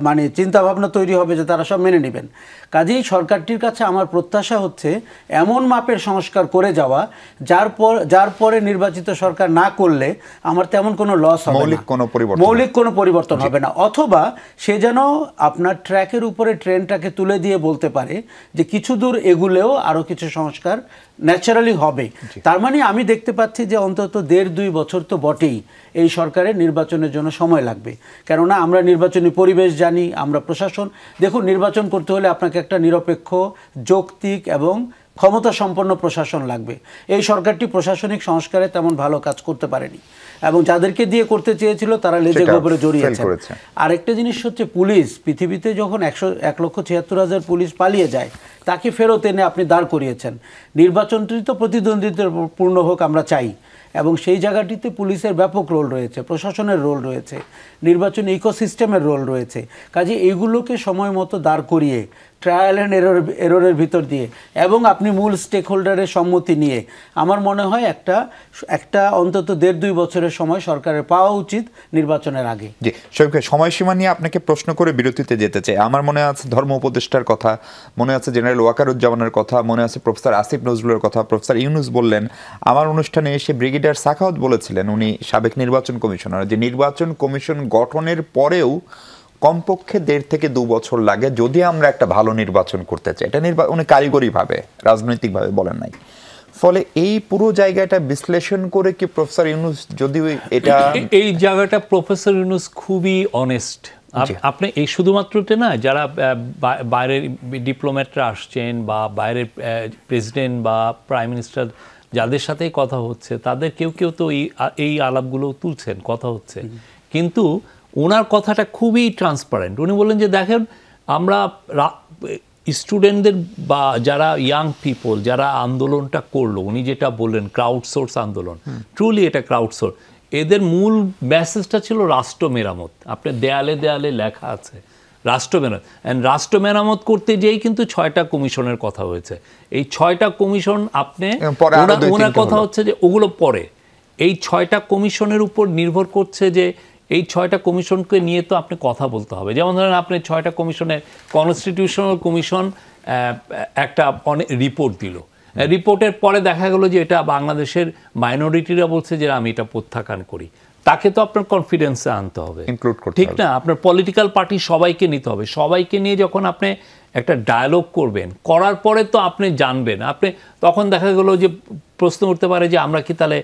মানে চিন্তাভাবনা তৈরি হবে যে তারা সব মেনে নেবেন। কাজেই সরকারটির কাছে আমার প্রত্যাশা হচ্ছে এমন মাপের সংস্কার করে যাওয়া যার পরে নির্বাচিত সরকার না করলে আমার তেমন কোনো লস হবে না, মৌলিক কোনো পরিবর্তন হবে না। অথবা সে যেন আপনার ট্র্যাকের উপরে ট্রেনটাকে তুলে দিয়ে বলতে পারে যে কিছু দূর এগুলেও আরও কিছু সংস্কার ন্যাচারালি হবে। তার মানে আমি দেখতে পাচ্ছি যে অন্তত 1.5-2 বছর তো বটেই এই সরকারের নির্বাচনের জন্য সময় লাগবে। কেননা আমরা নির্বাচনী পরিবেশ জানি, আমরা প্রশাসন, দেখুন নির্বাচন করতে হলে আপনাকে একটা নিরপেক্ষ, যৌক্তিক এবং ক্ষমতা সম্পন্ন প্রশাসন লাগবে। এই সরকারটি প্রশাসনিক সংস্কারে তেমন ভালো কাজ করতে পারেনি এবং যাদেরকে দিয়ে করতে চেয়েছিল তারা লেজে গোবরে জড়িয়েছে। আরেকটা জিনিস হচ্ছে পুলিশ, পৃথিবীতে যখন 1,76,000 পুলিশ পালিয়ে যায় তাকে ফেরত এনে আপনি দাঁড় করিয়েছেন। নির্বাচনটি তো প্রতিদ্বন্দ্বিতাপূর্ণ হোক আমরা চাই, এবং সেই জায়গাটিতে পুলিশের ব্যাপক রোল রয়েছে, প্রশাসনের রোল রয়েছে, নির্বাচনী ইকোসিস্টেমের রোল রয়েছে। কাজে এইগুলোকে সময় মতো দাঁড় করিয়ে ট্রায়াল অ্যান্ড এররের ভিতর দিয়ে এবং আপনি মূল স্টেক হোল্ডারের সম্মতি নিয়ে আমার মনে হয় একটা অন্তত 1.5-2 বছরের সময় সরকারের পাওয়া উচিত নির্বাচনের আগে। জি, সময়সীমা নিয়ে আপনাকে প্রশ্ন করে বিরতিতে যেতে চাই। আমার মনে আছে ধর্ম উপদেষ্টার কথা, মনে আছে জেনারেল ওয়াকারুজ্জামানের কথা, মনে আছে প্রফেসর আসিফ নজরুলের কথা, প্রফেসর ইউনুস বললেন। আমার অনুষ্ঠানে এসে ব্রিগেডিয়ার সাখাওয়াত বলেছিলেন, উনি সাবেক নির্বাচন কমিশনার, যে নির্বাচন কমিশন গঠনের পরেও কমপক্ষে 1.5 থেকে 2 বছর লাগে যদি আমরা একটা ভালো নির্বাচন করতে চাই। এটা উনি কারিগরিভাবে, রাজনৈতিকভাবে বলেন নাই। ফলে এই পুরো জায়গাটা বিশ্লেষণ করে কি প্রফেসর ইউনুস, যদিও এটা এই জায়গাটা প্রফেসর ইউনুস খুবই অনেস্ট। আপনি এই শুধুমাত্র না, যারা বাইরের ডিপ্লোম্যাটরা আসছেন বা বাইরের প্রেসিডেন্ট বা প্রাইম মিনিস্টার যাদের সাথেই কথা হচ্ছে, তাদের কেউ কেউ তো এই আলাপগুলো তুলছেন, কথা হচ্ছে, কিন্তু ওনার কথাটা খুবই ট্রান্সপারেন্ট। উনি বললেন যে দেখেন, আমরা স্টুডেন্টদের বা যারা ইয়াং পিপল যারা আন্দোলনটা করলো, উনি যেটা বললেন ক্রাউড সোর্স আন্দোলন, ট্রুলি এটা ক্রাউড সোর্স, এদের মূল মেসেজটা ছিল রাষ্ট্র মেরামত। আপনার দেয়ালে দেয়ালে লেখা আছে রাষ্ট্র মেরামত। অ্যান্ড রাষ্ট্র মেরামত করতে যেই কিন্তু 6টা কমিশনের কথা হয়েছে। এই 6টা কমিশন আপনি, ওনার কথা হচ্ছে যে ওগুলো পরে, এই 6টা কমিশনের উপর নির্ভর করছে যে এই 6টা কমিশনকে নিয়ে তো আপনি কথা বলতে হবে। যেমন ধরেন আপনি 6টা কমিশনের কনস্টিটিউশনাল কমিশন একটা রিপোর্ট দিল, রিপোর্টের পরে দেখা গেল যে এটা বাংলাদেশের মাইনরিটিরা বলছে যে আমি এটা প্রত্যাখ্যান করি, তাকে তো আপনার কনফিডেন্সে আনতে হবে, ঠিক না? আপনার পলিটিক্যাল পার্টি সবাইকে নিতে হবে, সবাইকে নিয়ে যখন আপনি একটা ডায়ালগ করবেন, করার পরে তো আপনি জানবেন, আপনি তখন দেখা গেল যে প্রশ্ন উঠতে পারে যে আমরা কি তাহলে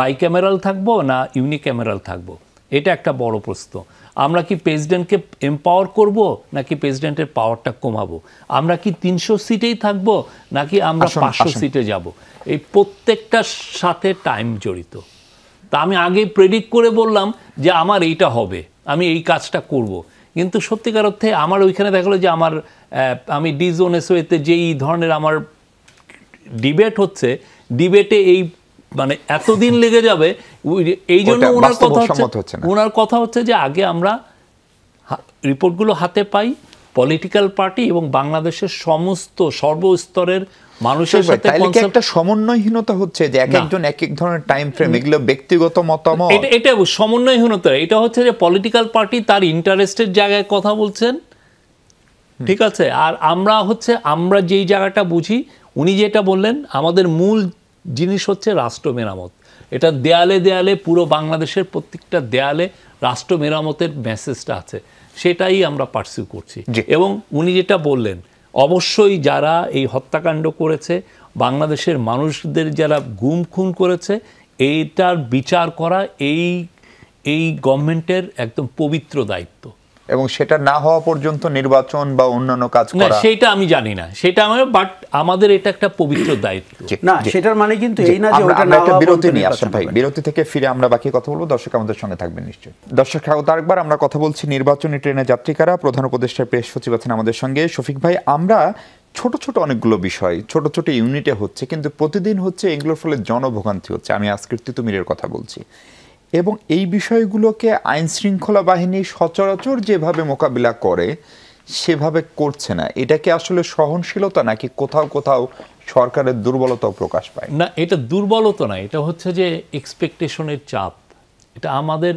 বাইক্যামেরাল থাকবো না ইউনিক্যামেরাল থাকবো, এটা একটা বড় প্রশ্ন। আমরা কি প্রেসিডেন্টকে এম্পাওয়ার করব নাকি প্রেসিডেন্টের পাওয়ারটা কমাবো? আমরা কি 300 সিটেই থাকবো নাকি আমরা 500 সিটে যাব? এই প্রত্যেকটার সাথে টাইম জড়িত। তা আমি আগে প্রেডিক্ট করে বললাম যে আমার এইটা হবে, আমি এই কাজটা করব, কিন্তু সত্যিকার অর্থে আমার ওইখানে দেখা গেলো যে আমি ডিজোনেসওয়েতে যেই ধরনের আমার ডিবেট হচ্ছে, ডিবেটে এই মানে এতদিন লেগে যাবে, এই জন্য ওনার কথা হচ্ছে যে আগে আমরা রিপোর্টগুলো হাতে পাই, পলিটিক্যাল পার্টি এবং বাংলাদেশের সমস্ত সর্বস্তরের মানুষের সাথে একটা সমন্বয়হীনতা হচ্ছে যে একজন এক এক ধরনের টাইম ফ্রেম, এগুলো ব্যক্তিগত মতামত, এটা সমন্বয়হীনতা। এটা হচ্ছে যে পলিটিক্যাল পার্টি তার ইন্টারেস্টের জায়গায় কথা বলছেন, ঠিক আছে, আর আমরা যেই জায়গাটা বুঝি, উনি যেটা বললেন আমাদের মূল জিনিস হচ্ছে রাষ্ট্র মেরামত। এটা দেয়ালে দেয়ালে, পুরো বাংলাদেশের প্রত্যেকটা দেয়ালে রাষ্ট্র মেরামতের মেসেজটা আছে, সেটাই আমরা পার্সিউ করছি। এবং উনি যেটা বললেন, অবশ্যই যারা এই হত্যাকাণ্ড করেছে, বাংলাদেশের মানুষদের যারা গুম খুন করেছে, এইটার বিচার করা এই গভর্নমেন্টের একদম পবিত্র দায়িত্ব, এবং সেটা না হওয়া পর্যন্ত নির্বাচন বা অন্যান্য কাজ করা, সেটা আমি জানি না, সেটা বাট আমাদের এটা একটা পবিত্র দায়িত্ব। না, সেটার মানে কিন্তু এই না যে ওটা না হওয়া। বিরতি নিয়ে আসেন ভাই, বিরতি থেকে ফিরে আমরা বাকি কথা বলবো। দর্শক আমাদের সঙ্গে থাকবেন নিশ্চয়ই। দর্শক স্বাগত আরেকবার। আমরা কথা বলছি নির্বাচনী ট্রেনে যাত্রীকারা, প্রধান উপদেষ্টার প্রেস সচিব আছেন আমাদের সঙ্গে শফিক ভাই। আমরা ছোট ছোট অনেকগুলো বিষয় ছোট ছোট ইউনিটে হচ্ছে, কিন্তু প্রতিদিন হচ্ছে, এগুলোর ফলে জনভোগান্তি হচ্ছে। আমি আজকের তিতুমিরের কথা বলছি, এবং এই বিষয়গুলোকে আইন শৃঙ্খলা বাহিনী সচরাচর যেভাবে মোকাবিলা করে সেভাবে করছে না। এটা কি আসলে সহনশীলতা নাকি কোথাও কোথাও সরকারের দুর্বলতাও প্রকাশ পায়? না, এটা দুর্বলতা না, এটা হচ্ছে যে এক্সপেকটেশনের চাপ। এটা আমাদের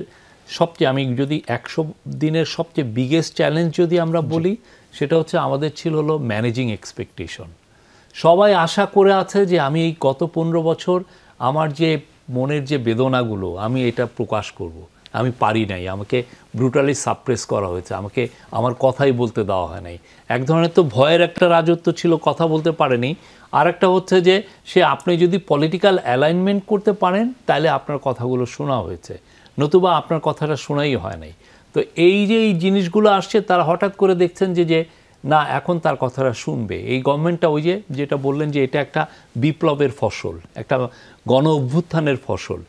সবচেয়ে, আমি যদি 100 দিনের সবচেয়ে বিগেস্ট চ্যালেঞ্জ যদি আমরা বলি, সেটা হচ্ছে আমাদের ছিল হলো ম্যানেজিং এক্সপেকটেশন। সবাই আশা করে আছে যে আমি এই গত 15 বছর আমার যে মনের যে বেদনাগুলো আমি এটা প্রকাশ করব, আমি পারি নাই, আমাকে ব্রুটালি সাপ্রেস করা হয়েছে, আমাকে আমার কথাই বলতে দেওয়া হয় নাই। এক ধরনের তো ভয়ের একটা রাজত্ব ছিল, কথা বলতে পারেনি। আর একটা হচ্ছে যে আপনি যদি পলিটিক্যাল অ্যালাইনমেন্ট করতে পারেন তাহলে আপনার কথাগুলো শোনা হয়েছে, নতুবা আপনার কথাটা শোনাই হয় নাই। তো এই যে এই জিনিসগুলো আসছে, তারা হঠাৎ করে দেখছেন যে না, এখন তার কথাটা শুনবে এই গভর্নমেন্টটা। ওই যেটা বললেন যে এটা একটা বিপ্লবের ফসল, একটা গণ অভ্যুত্থানের ফসল।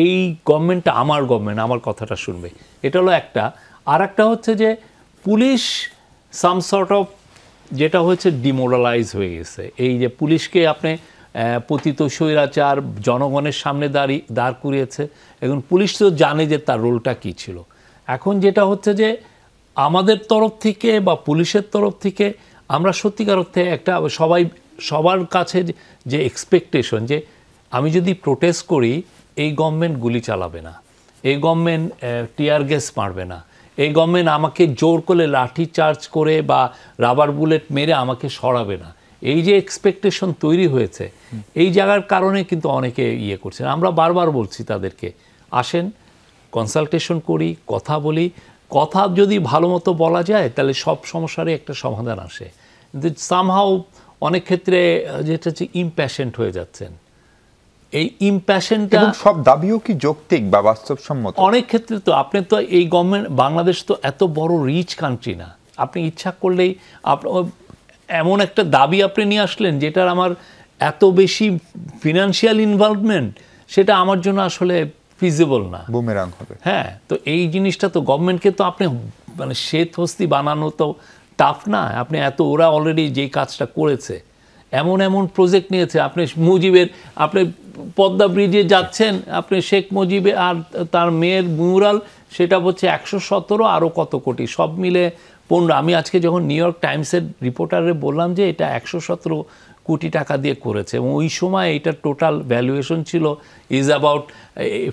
এই গভর্নমেন্টটা আমার গভর্নমেন্ট, আমার কথাটা শুনবে, এটা হলো একটা। আর একটা হচ্ছে যে পুলিশ সাম সর্ট অফ যেটা হচ্ছে ডিমোরালাইজ হয়ে গেছে। এই যে পুলিশকে আপনি পতিত স্বৈরাচার জনগণের সামনে দাঁড় করিয়েছে। এখন পুলিশ তো জানে যে তার রোলটা কী ছিল। এখন যেটা হচ্ছে যে আমাদের তরফ থেকে বা পুলিশের তরফ থেকে আমরা সত্যিকার অর্থে একটা সবার কাছে যে এক্সপেকটেশন, যে আমি যদি প্রোটেস্ট করি এই গভর্নমেন্ট গুলি চালাবে না, এই গভর্নমেন্ট টিয়ার গ্যাস মারবে না, এই গভর্নমেন্ট আমাকে জোর করে লাঠি চার্জ করে বা রাবার বুলেট মেরে আমাকে সরাবে না। এই যে এক্সপেকটেশন তৈরি হয়েছে, এই জায়গার কারণে কিন্তু অনেকে ইয়ে করছেন। আমরা বারবার বলছি তাদেরকে, আসেন কনসালটেশন করি, কথা বলি। কথা যদি ভালো মতো বলা যায় তাহলে সব সমস্যারই একটা সমাধান আসে। কিন্তু সামহাউ অনেক ক্ষেত্রে যেটা হচ্ছে ইমপ্যাশেন্ট হয়ে যাচ্ছেন। এই ইমপ্যাশেন্টটা, সব দাবিও কি যৌক্তিক বা বাস্তবসম্মত? অনেক ক্ষেত্রে তো আপনি তো এই গভর্নমেন্ট, বাংলাদেশ তো এত বড় রিচ কান্ট্রি না। আপনি ইচ্ছা করলেই এমন একটা দাবি আপনি নিয়ে আসলেন যেটার আমার এত বেশি ফিনান্সিয়াল ইনভলভমেন্ট, সেটা আমার জন্য আসলে ফিজিবল না, বুমেরাং হবে। হ্যাঁ, তো এই জিনিসটা তো গভর্নমেন্টকে তো আপনি মানে শ্বেত হস্তি বানানো তো টাফ না। আপনি ওরা অলরেডি যেই কাজটা করেছে, এমন প্রজেক্ট নিয়েছে। আপনি আপনি পদ্মা ব্রিজে যাচ্ছেন, আপনি শেখ মুজিবে আর তার মেয়ের মিউরাল, সেটা হচ্ছে 117 আরও কত কোটি, সব মিলে 15। আমি আজকে যখন নিউ ইয়র্ক টাইমসের রিপোর্টারে বললাম যে এটা 117 কোটি টাকা দিয়ে করেছে, এবং ওই সময় এটার টোটাল ভ্যালুয়েশন ছিল ইজ অ্যাবাউট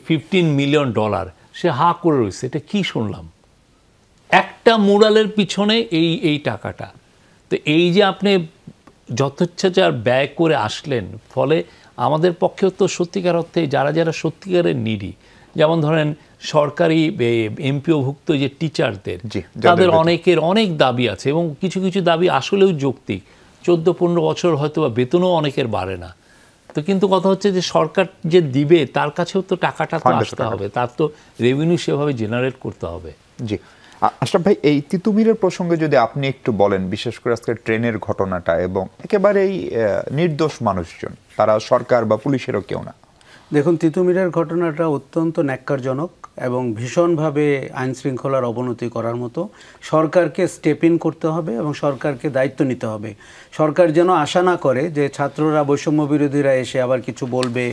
$15 মিলিয়ন। সে হা করে রয়েছে, এটা কি শুনলাম? একটা মুরালের পিছনে এই টাকাটা। তো এই যে আপনি যথেচ্ছাচার ব্যয় করে আসলেন, ফলে আমাদের পক্ষেও তো সত্যিকার অর্থে যারা সত্যিকারের নিডি, যেমন ধরেন সরকারি এমপিওভুক্ত যে টিচারদের, তাদের অনেকের অনেক দাবি আছে, এবং কিছু দাবি আসলেও যৌক্তিক। 14-15 বছর হয়তো বা বেতনও অনেকের বাড়ে না। তো কিন্তু কথা হচ্ছে যে সরকার যে দিবে তার কাছেও তো টাকাটা তো আসতে হবে, তার তো রেভিনিউ সেভাবে জেনারেট করতে হবে। জি, আশরাফ ভাই, এই তিতুমিরের প্রসঙ্গে যদি আপনি একটু বলেন, বিশেষ করে আজকে ট্রেনের ঘটনাটা, এবং একেবারেই নির্দোষ মানুষজন, তারা সরকার বা পুলিশেরও কেউ না। দেখুন, তিতুমিরের ঘটনাটা অত্যন্ত ন্যাক্কারজনক এবং ভীষণভাবে আইন শৃঙ্খলার অবনতি করার মতো। সরকারকে স্টেপ ইন করতে হবে এবং সরকারকে দায়িত্ব নিতে হবে। সরকার যেন আশা না করে যে ছাত্ররা, বৈষম্য বিরোধীরা এসে আবার কিছু বলবে।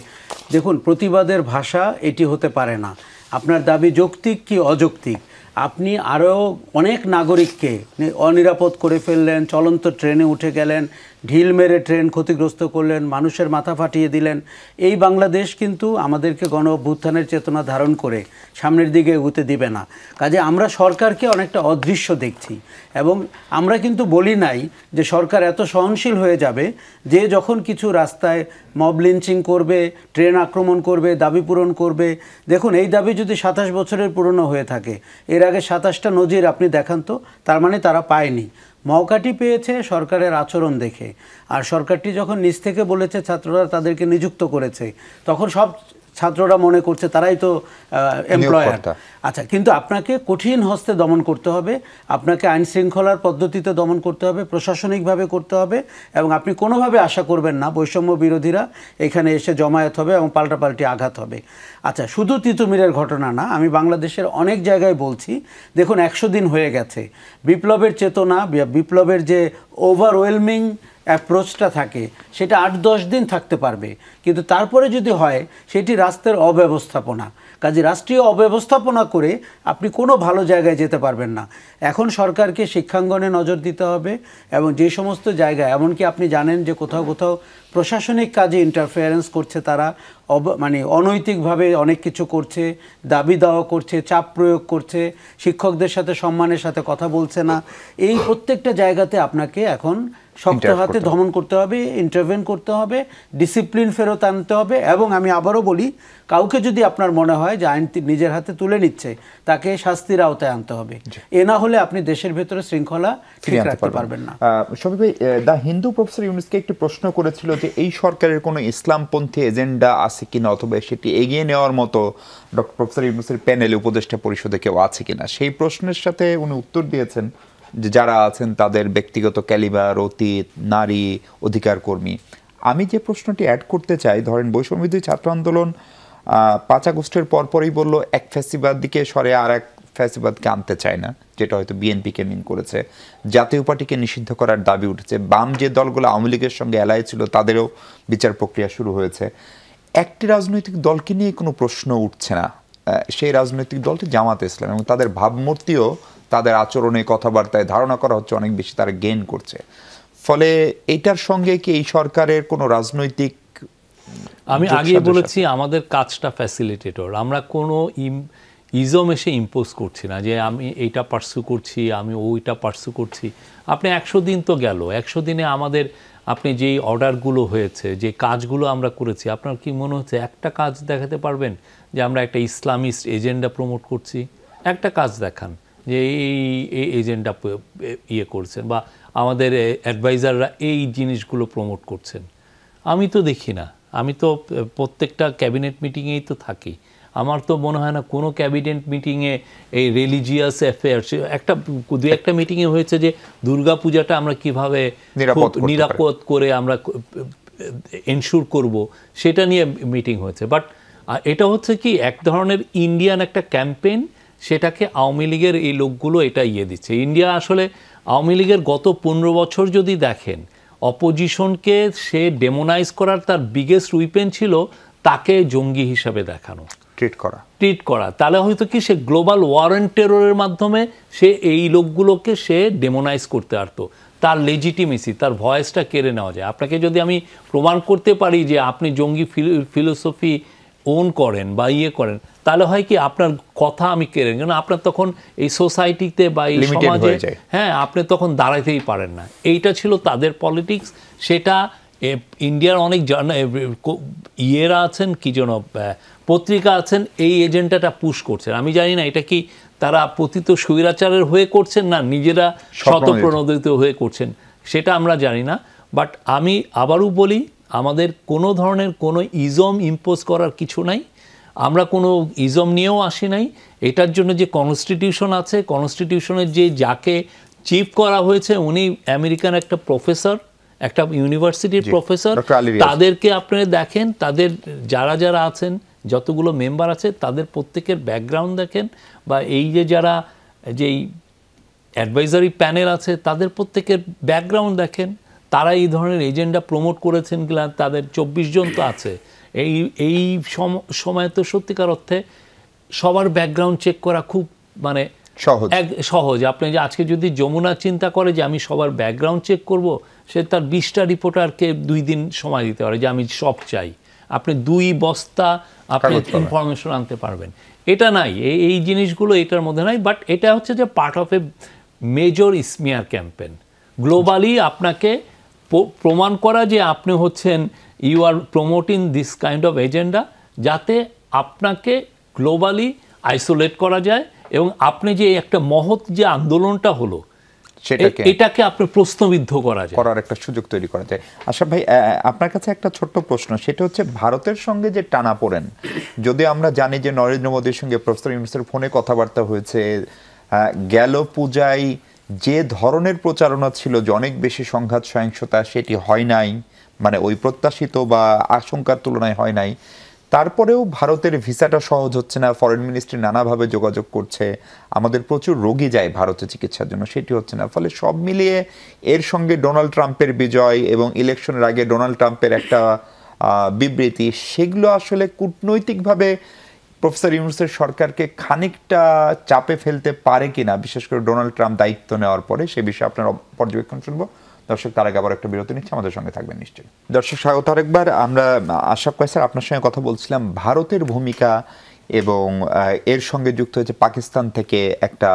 দেখুন, প্রতিবাদের ভাষা এটি হতে পারে না। আপনার দাবি যৌক্তিক কি অযৌক্তিক, আপনি আরও অনেক নাগরিককে অনিরাপদ করে ফেললেন, চলন্ত ট্রেনে উঠে গেলেন, ঢিল মেরে ট্রেন ক্ষতিগ্রস্ত করলেন, মানুষের মাথা ফাটিয়ে দিলেন। এই বাংলাদেশ কিন্তু আমাদেরকে গণ অভ্যুত্থানের চেতনা ধারণ করে সামনের দিকে এগোতে দিবে না। কাজে আমরা সরকারকে অনেকটা অদৃশ্য দেখছি, এবং আমরা কিন্তু বলি নাই যে সরকার এত সহনশীল হয়ে যাবে যে যখন কিছু রাস্তায় মব লিঞ্চিং করবে, ট্রেন আক্রমণ করবে, দাবি পূরণ করবে। দেখুন, এই দাবি যদি 27 বছরের পুরনো হয়ে থাকে, এর আগে 27টা নজির আপনি দেখান তো, তার মানে তারা পায়নি। মৌকাটি পেয়েছে সরকারের আচরণ দেখে। আর সরকারটি যখন নিজ থেকে বলেছে ছাত্ররা তাদেরকে নিযুক্ত করেছে, তখন সব ছাত্ররা মনে করছে তারাই তো এমপ্লয়ার। আচ্ছা, কিন্তু আপনাকে কঠিন হস্তে দমন করতে হবে, আপনাকে আইন শৃঙ্খলার পদ্ধতিতে দমন করতে হবে, প্রশাসনিকভাবে করতে হবে, এবং আপনি কোনোভাবে আশা করবেন না বৈষম্য বিরোধীরা এখানে এসে জমায়েত হবে এবং পাল্টাপাল্টি আঘাত হবে। আচ্ছা, শুধু তিতুমিরের ঘটনা না, আমি বাংলাদেশের অনেক জায়গায় বলছি, দেখুন 100 দিন হয়ে গেছে। বিপ্লবের চেতনা, বিপ্লবের যে ওভারওয়েলমিং অ্যাপ্রোচটা থাকে, সেটা 8-10 দিন থাকতে পারবে, কিন্তু তারপরে যদি হয় সেটি রাষ্ট্রের অব্যবস্থাপনা। কাজে রাষ্ট্রীয় অব্যবস্থাপনা করে আপনি কোনো ভালো জায়গায় যেতে পারবেন না। এখন সরকারকে শিক্ষাঙ্গনে নজর দিতে হবে, এবং যে সমস্ত জায়গায়, এমনকি আপনি জানেন যে কোথাও প্রশাসনিক কাজে ইন্টারফেয়ারেন্স করছে তারা, মানে অনৈতিকভাবে অনেক কিছু করছে, দাবি দাওয়া করছে, চাপ প্রয়োগ করছে, শিক্ষকদের সাথে সম্মানের সাথে কথা বলছে না। এই প্রত্যেকটা জায়গাতে আপনাকে এখন শক্ত হাতে দমন করতে হবে, ইন্টারভেন করতে হবে, ডিসিপ্লিন ফেরত আনতে হবে। এবং আমি আবারও বলি, কাউকে যদি আপনার মনে হয় যে আইন নিজের হাতে তুলে নিচ্ছে, তাকে শাস্তির আওতায় আনতে হবে। এ না হলে আপনি দেশের ভেতরে শৃঙ্খলা ঠিক রাখতে পারবেন না। শফিক ভাই, দ্য হিন্দু প্রফেসর ইউনুসকে একটি প্রশ্ন করেছিল যে এই সরকারের কোনো ইসলামপন্থী এজেন্ডা আছে কিনা, অথবা সেটি এগিয়ে নেওয়ার মতো ডক্টর প্রফেসর ইউনুসের প্যানেলে, উপদেষ্টা পরিষদে কেউ আছে কিনা। সেই প্রশ্নের সাথে উনি উত্তর দিয়েছেন যে যারা আছেন তাদের ব্যক্তিগত ক্যালিবার, অতীত, নারী অধিকার কর্মী। আমি যে প্রশ্নটি অ্যাড করতে চাই, ধরেন বৈষম্যবিরোধী ছাত্র আন্দোলন 5 আগস্টের পরপরই বলল এক ফ্যাসিবাদ দিকে সরে আর এক ফ্যাসিবাদকে আনতে চায় না, যেটা হয়তো বিএনপিকে মিন করেছে। জাতীয় পার্টিকে নিষিদ্ধ করার দাবি উঠেছে। বাম যে দলগুলো আওয়ামী লীগের সঙ্গে এলাই ছিল তাদেরও বিচার প্রক্রিয়া শুরু হয়েছে। একটি রাজনৈতিক দলকে নিয়ে কোনো প্রশ্ন উঠছে না, সেই রাজনৈতিক দলটি জামাতে ইসলাম, এবং তাদের ভাবমূর্তিও তাদের আচরণে, কথাবার্তায় ধারণা করা হচ্ছে অনেক বেশি তারা গেইন করছে। ফলে এইটার সঙ্গে কি এই সরকারের কোনো রাজনৈতিক, আমি আগে বলেছি আমাদের কাজটা ফ্যাসিলিটেটর, আমরা কোনো ইজম এসে ইম্পোজ করছি না যে আমি এইটা পার্সু করছি, আমি ওইটা পার্সু করছি। আপনি 100 দিন তো গেল, 100 দিনে আমাদের আপনি যেই অর্ডারগুলো হয়েছে, যে কাজগুলো আমরা করেছি, আপনার কি মনে হচ্ছে একটা কাজ দেখাতে পারবেন যে আমরা একটা ইসলামিস্ট এজেন্ডা প্রমোট করছি? একটা কাজ দেখান যে এই এজেন্ডা ইয়ে করছেন, বা আমাদের অ্যাডভাইজাররা এই জিনিসগুলো প্রমোট করছেন। আমি তো দেখি না। আমি তো প্রত্যেকটা ক্যাবিনেট মিটিংয়েই তো থাকি। আমার তো মনে হয় না কোনো ক্যাবিনেট মিটিংয়ে এই রিলিজিয়াস অ্যাফেয়ার্স, দু একটা মিটিংয়ে হয়েছে যে দুর্গাপূজাটা আমরা কিভাবে নিরাপদ করে আমরা এনশিওর করব, সেটা নিয়ে মিটিং হয়েছে। বাট এটা হচ্ছে কি এক ধরনের ইন্ডিয়ান একটা ক্যাম্পেইন, সেটাকে আওয়ামী লীগের এই লোকগুলো এটা দিচ্ছে। ইন্ডিয়া আসলে আওয়ামী লীগের গত 15 বছর যদি দেখেন, অপোজিশনকে সে ডেমোনাইজ করার তার বিগেস্ট উইপেন ছিল তাকে জঙ্গি হিসাবে দেখানো, ট্রিট করা। তাহলে হয়তো কি সে গ্লোবাল ওয়ার অ্যান্ড টেররের মাধ্যমে সে এই লোকগুলোকে সে ডেমোনাইজ করতে পারতো। তার লেজিটিমেসি, তার ভয়েসটা কেড়ে নেওয়া যায়। আপনাকে যদি আমি প্রমাণ করতে পারি যে আপনি জঙ্গি ফিলোসফি ওন করেন বা করেন, তাহলে হয় কি আপনার কথা আমি কেড়ে নিই, কারণ আপনার তখন এই সোসাইটিতে বা এই সমাজে আপনি তখন দাঁড়াইতেই পারেন না। এইটা ছিল তাদের পলিটিক্স। সেটা ইন্ডিয়ার অনেক ইয়েরা আছেন, কি যেন পত্রিকা আছেন, এই এজেন্ডাটা পুশ করছেন। আমি জানি না এটা কি তারা পতিত স্বৈরাচারের হয়ে করছেন না নিজেরা স্বতঃপ্রণোদিত হয়ে করছেন, সেটা আমরা জানি না। বাট আমি আবারও বলি, আমাদের কোনো ধরনের কোনো ইজম ইম্পোজ করার কিছু নাই। আমরা কোনো ইজম নিয়েও আসি নাই। এটার জন্য যে কনস্টিটিউশন আছে, কনস্টিটিউশনের যে যাকে চিফ করা হয়েছে উনি আমেরিকান একটা প্রফেসর, একটা ইউনিভার্সিটির প্রফেসর। তাদেরকে আপনারা দেখেন, তাদের যারা যারা আছেন, যতগুলো মেম্বার আছে, তাদের প্রত্যেকের ব্যাকগ্রাউন্ড দেখেন, বা এই যে যারা যেই অ্যাডভাইজারি প্যানেল আছে তাদের প্রত্যেকের ব্যাকগ্রাউন্ড দেখেন। তারা এই ধরনের এজেন্ডা প্রমোট করেছেন কিনা, তাদের 24 জন তো আছে। এই সময় তো সত্যিকার অর্থে সবার ব্যাকগ্রাউন্ড চেক করা খুব মানে সহজ। আপনি যে আজকে যদি যমুনা চিন্তা করে যে আমি সবার ব্যাকগ্রাউন্ড চেক করব, সে তার 20টা রিপোর্টারকে 2 দিন সময় দিতে পারে যে আমি সব চাই। আপনি 2 বস্তা আপনি ইনফরমেশন আনতে পারবেন, এটা নাই। এই জিনিসগুলো এটার মধ্যে নাই। বাট এটা হচ্ছে যে part of a major smear campaign. Globally আপনাকে প্রমাণ করা যে আপনি হচ্ছেন you are promoting this kind of agenda, যাতে আপনাকে গ্লোবালি আইসোলেট করা যায় এবং আপনি যে একটা মহৎ যে আন্দোলনটা হলো এটাকে আপনি প্রশ্নবিদ্ধ করার একটা সুযোগ তৈরি করা যায়। আশরাফ ভাই, আপনার কাছে একটা ছোট্ট প্রশ্ন, সেটা হচ্ছে ভারতের সঙ্গে যে টানাপোড়েন, যদি আমরা জানি যে নরেন্দ্র মোদীর সঙ্গে প্রফেসর ইউনূসের ফোনে কথাবার্তা হয়েছে, গেল পূজায় যে ধরনের প্রচারণা ছিল যে অনেক বেশি সংঘাত সহিংসতা, সেটি হয় নাই, মানে ওই প্রত্যাশিত বা আশঙ্কার তুলনায় হয় নাই। তারপরেও ভারতের ভিসাটা সহজ হচ্ছে না, ফরেন মিনিস্ট্রি নানাভাবে যোগাযোগ করছে, আমাদের প্রচুর রোগী যায় ভারতে চিকিৎসার জন্য, সেটি হচ্ছে না। ফলে সব মিলিয়ে এর সঙ্গে ডোনাল্ড ট্রাম্পের বিজয় এবং ইলেকশনের আগে ডোনাল্ড ট্রাম্পের একটা বিবৃতি, সেগুলো আসলে কূটনৈতিকভাবে প্রফেসর ইউনূসের সরকারকে খানিকটা চাপে ফেলতে পারে কিনা, বিশেষ করে ডোনাল্ড ট্রাম্প দায়িত্ব নেওয়ার পরে, সে বিষয়ে আপনার পর্যবেক্ষণ শুনবো। দর্শক, তার আগে আবার একটা বিরতি নিচ্ছে, আমাদের সঙ্গে থাকবেন নিশ্চয়ই। দর্শক, স্বাগত আরেকবার। আমরা আশরাফ কায়সার আপনার সঙ্গে কথা বলছিলাম ভারতের ভূমিকা এবং এর সঙ্গে যুক্ত হয়েছে পাকিস্তান থেকে একটা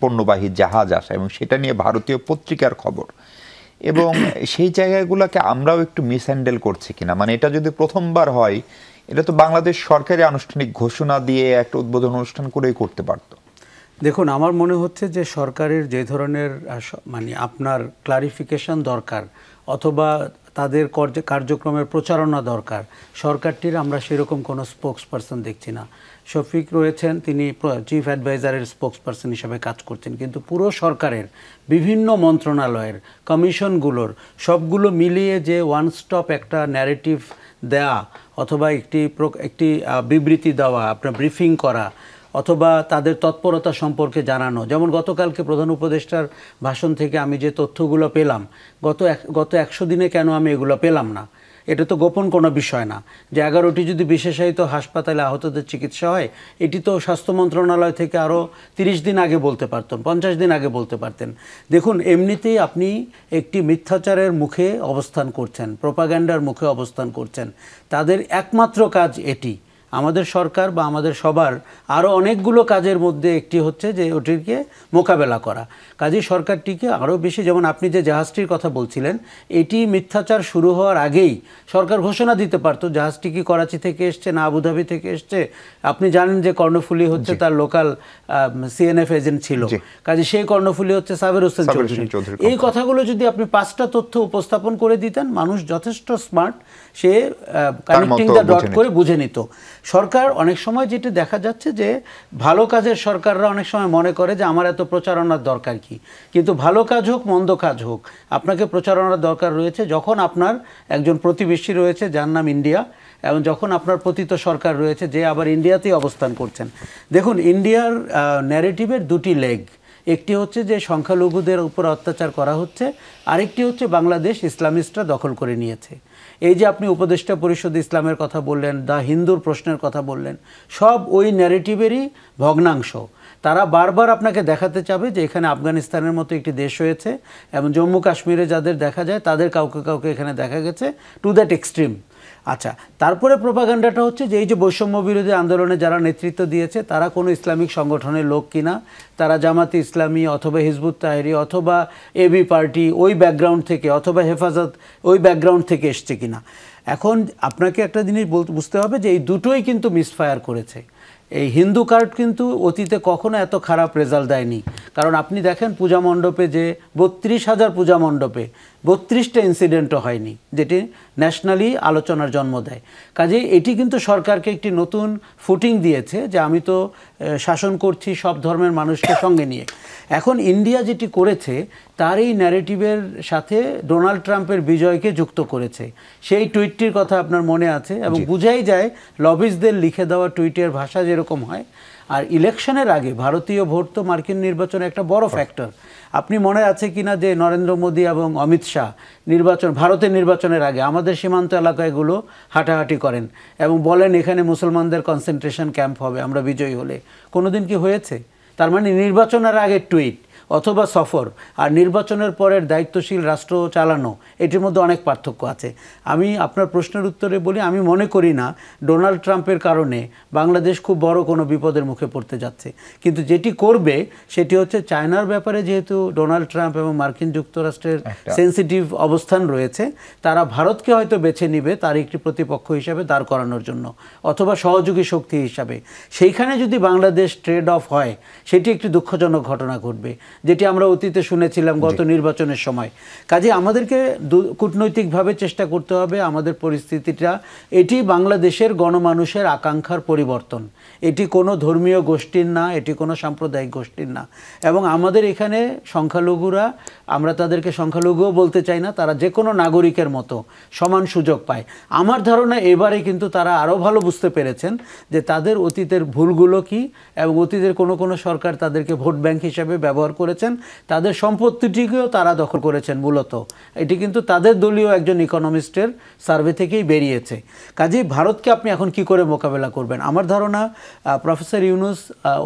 পণ্যবাহী জাহাজ আসা এবং সেটা নিয়ে ভারতীয় পত্রিকার খবর। এবং সেই জায়গাগুলোকে আমরাও একটু মিসহ্যান্ডেল করছি কিনা, মানে এটা যদি প্রথমবার হয়, এটা তো বাংলাদেশ সরকারি আনুষ্ঠানিক ঘোষণা দিয়ে একটা উদ্বোধন অনুষ্ঠান করেই করতে পারতো। দেখুন, আমার মনে হচ্ছে যে সরকারের যে ধরনের মানে আপনার ক্লারিফিকেশন দরকার অথবা তাদের কার্যক্রমের প্রচারণা দরকার, সরকারটির আমরা সেরকম কোনো স্পোক্স পারসন দেখছি না। শফিক রয়েছেন, তিনি চিফ অ্যাডভাইজারের স্পোক্স পারসন হিসাবে কাজ করছেন, কিন্তু পুরো সরকারের বিভিন্ন মন্ত্রণালয়ের কমিশনগুলোর সবগুলো মিলিয়ে যে ওয়ান স্টপ একটা ন্যারেটিভ দেয়া অথবা একটি বিবৃতি দেওয়া, আপনার ব্রিফিং করা অথবা তাদের তৎপরতা সম্পর্কে জানানো, যেমন গতকালকে প্রধান উপদেষ্টার ভাষণ থেকে আমি যে তথ্যগুলো পেলাম, গত 100 দিনে কেন আমি এগুলো পেলাম না, এটা তো গোপন কোনো বিষয় না। যে 11টি যদি বিশেষায়িত হাসপাতালে আহতদের চিকিৎসা হয়, এটি তো স্বাস্থ্য মন্ত্রণালয় থেকে আরও 30 দিন আগে বলতে পারতেন, 50 দিন আগে বলতে পারতেন। দেখুন, এমনিতেই আপনি একটি মিথ্যাচারের মুখে অবস্থান করছেন, প্রোপাগ্যান্ডার মুখে অবস্থান করছেন। তাদের একমাত্র কাজ এটি। আমাদের সরকার বা আমাদের সবার আরও অনেকগুলো কাজের মধ্যে একটি হচ্ছে যে ওটিকে মোকাবেলা করা। কাজেই সরকারটিকে আরও বেশি, যেমন আপনি যে জাহাজটির কথা বলছিলেন, এটি মিথ্যাচার শুরু হওয়ার আগেই সরকার ঘোষণা দিতে পারতো জাহাজটি কি করাচি থেকে এসছে না আবুধাবি থেকে এসছে। আপনি জানেন যে কর্ণফুলী হচ্ছে তার লোকাল সিএনএফ এজেন্ট ছিল, কাজে সেই কর্ণফুলী হচ্ছে সাবের হোসেন চৌধুরী। এই কথাগুলো যদি আপনি 5টা তথ্য উপস্থাপন করে দিতেন, মানুষ যথেষ্ট smart, say connecting the dot করে বুঝে নিত। সরকার অনেক সময় যেটা দেখা যাচ্ছে যে ভালো কাজের সরকাররা অনেক সময় মনে করে যে আমার এত প্রচারণার দরকার কি, কিন্তু ভালো কাজ হোক মন্দ কাজ হোক আপনাকে প্রচারণার দরকার রয়েছে যখন আপনার একজন প্রতিবেশী রয়েছে যার নাম ইন্ডিয়া, এবং যখন আপনার পতিত সরকার রয়েছে যে আবার ইন্ডিয়াতেই অবস্থান করছেন। দেখুন, ইন্ডিয়ার ন্যারেটিভের দুটি লেগ, একটি হচ্ছে যে সংখ্যালঘুদের উপর অত্যাচার করা হচ্ছে, আরেকটি হচ্ছে বাংলাদেশ ইসলামিস্টরা দখল করে নিয়েছে। এই যে আপনি উপদেষ্টা পরিষদ ইসলামের কথা বললেন, দ্য হিন্দুর প্রশ্নের কথা বললেন, সব ওই ন্যারেটিভেরই ভগ্নাংশ। তারা বারবার আপনাকে দেখাতে চাবে যে এখানে আফগানিস্তানের মতো একটি দেশ হয়েছে এবং জম্মু কাশ্মীরে যাদের দেখা যায় তাদের কাউকে কাউকে এখানে দেখা গেছে, টু দ্যাট এক্সট্রিম। আচ্ছা, তারপরে প্রোপাগান্ডাটা হচ্ছে যে এই যে বৈষম্য বিরোধী আন্দোলনে যারা নেতৃত্ব দিয়েছে তারা কোনো ইসলামিক সংগঠনের লোক কিনা, তারা জামাতে ইসলামী অথবা হিজবুত তাহরি অথবা এবি পার্টি ওই ব্যাকগ্রাউন্ড থেকে অথবা হেফাজত ওই ব্যাকগ্রাউন্ড থেকে এসছে কিনা। এখন আপনাকে একটা জিনিস বুঝতে হবে যে এই দুটোই কিন্তু মিসফায়ার করেছে। এই হিন্দু কার্ড কিন্তু অতীতে কখনো এত খারাপ রেজাল্ট দেয়নি, কারণ আপনি দেখেন পূজা মণ্ডপে যে 32,000 পূজা মণ্ডপে 32টা ইনসিডেন্টও হয়নি, যেটি ন্যাশনালি আলোচনার জন্ম দেয়। কাজেই এটি কিন্তু সরকারকে একটি নতুন ফুটিং দিয়েছে যে আমি তো শাসন করছি সব ধর্মের মানুষকে সঙ্গে নিয়ে। এখন ইন্ডিয়া যেটি করেছে তার এই ন্যারেটিভের সাথে ডোনাল্ড ট্রাম্পের বিজয়কে যুক্ত করেছে। সেই টুইটটির কথা আপনার মনে আছে, এবং বুঝাই যায় লবিস্টদের লিখে দেওয়া টুইটের ভাষা যেরকম হয়। আর ইলেকশনের আগে ভারতীয় ভোট তো মার্কিন নির্বাচনে একটা বড় ফ্যাক্টর। আপনি মনে আছে কিনা যে নরেন্দ্র মোদী এবং অমিত শাহ ভারতের নির্বাচনের আগে আমাদের সীমান্ত এলাকায়গুলো হাঁটাহাঁটি করেন এবং বলেন এখানে মুসলমানদের কনসেন্ট্রেশন ক্যাম্প হবে আমরা বিজয়ী হলে। কোনোদিন কি হয়েছে? তার মানে নির্বাচনের আগে টুইট অথবা সফর আর নির্বাচনের পরের দায়িত্বশীল রাষ্ট্র চালানো, এটির মধ্যে অনেক পার্থক্য আছে। আমি আপনার প্রশ্নের উত্তরে বলি, আমি মনে করি না ডোনাল্ড ট্রাম্পের কারণে বাংলাদেশ খুব বড় কোনো বিপদের মুখে পড়তে যাচ্ছে। কিন্তু যেটি করবে সেটি হচ্ছে চায়নার ব্যাপারে যেহেতু ডোনাল্ড ট্রাম্প এবং মার্কিন যুক্তরাষ্ট্রের সেন্সিটিভ অবস্থান রয়েছে, তারা ভারতকে হয়তো বেছে নিবে তার একটি প্রতিপক্ষ হিসাবে দাঁড় করানোর জন্য অথবা সহযোগী শক্তি হিসাবে। সেইখানে যদি বাংলাদেশ ট্রেড অফ হয় সেটি একটি দুঃখজনক ঘটনা ঘটবে, যেটি আমরা অতীতে শুনেছিলাম গত নির্বাচনের সময়। কাজে আমাদেরকে কূটনৈতিকভাবে চেষ্টা করতে হবে আমাদের পরিস্থিতিটা, এটি বাংলাদেশের গণমানুষের আকাঙ্ক্ষার পরিবর্তন, এটি কোনো ধর্মীয় গোষ্ঠীর না, এটি কোনো সাম্প্রদায়িক গোষ্ঠীর না। এবং আমাদের এখানে সংখ্যালঘুরা, আমরা তাদেরকে সংখ্যালঘুও বলতে চাই না, তারা যে কোনো নাগরিকের মতো সমান সুযোগ পায়। আমার ধারণা এবারে কিন্তু তারা আরও ভালো বুঝতে পেরেছেন যে তাদের অতীতের ভুলগুলো কি, এবং অতীতের কোনো কোনো সরকার তাদেরকে ভোট ব্যাংক হিসাবে ব্যবহার করেছেন, তাদের সম্পত্তিটিকেও তারা দখল করেছেন মূলত। এটি কিন্তু তাদের দলীয় একজন ইকোনমিস্টের সার্ভে থেকেই বেরিয়েছে। কাজেই ভারতকে আপনি এখন কি করে মোকাবেলা করবেন? আমার ধারণা প্রফেসর ইউনূস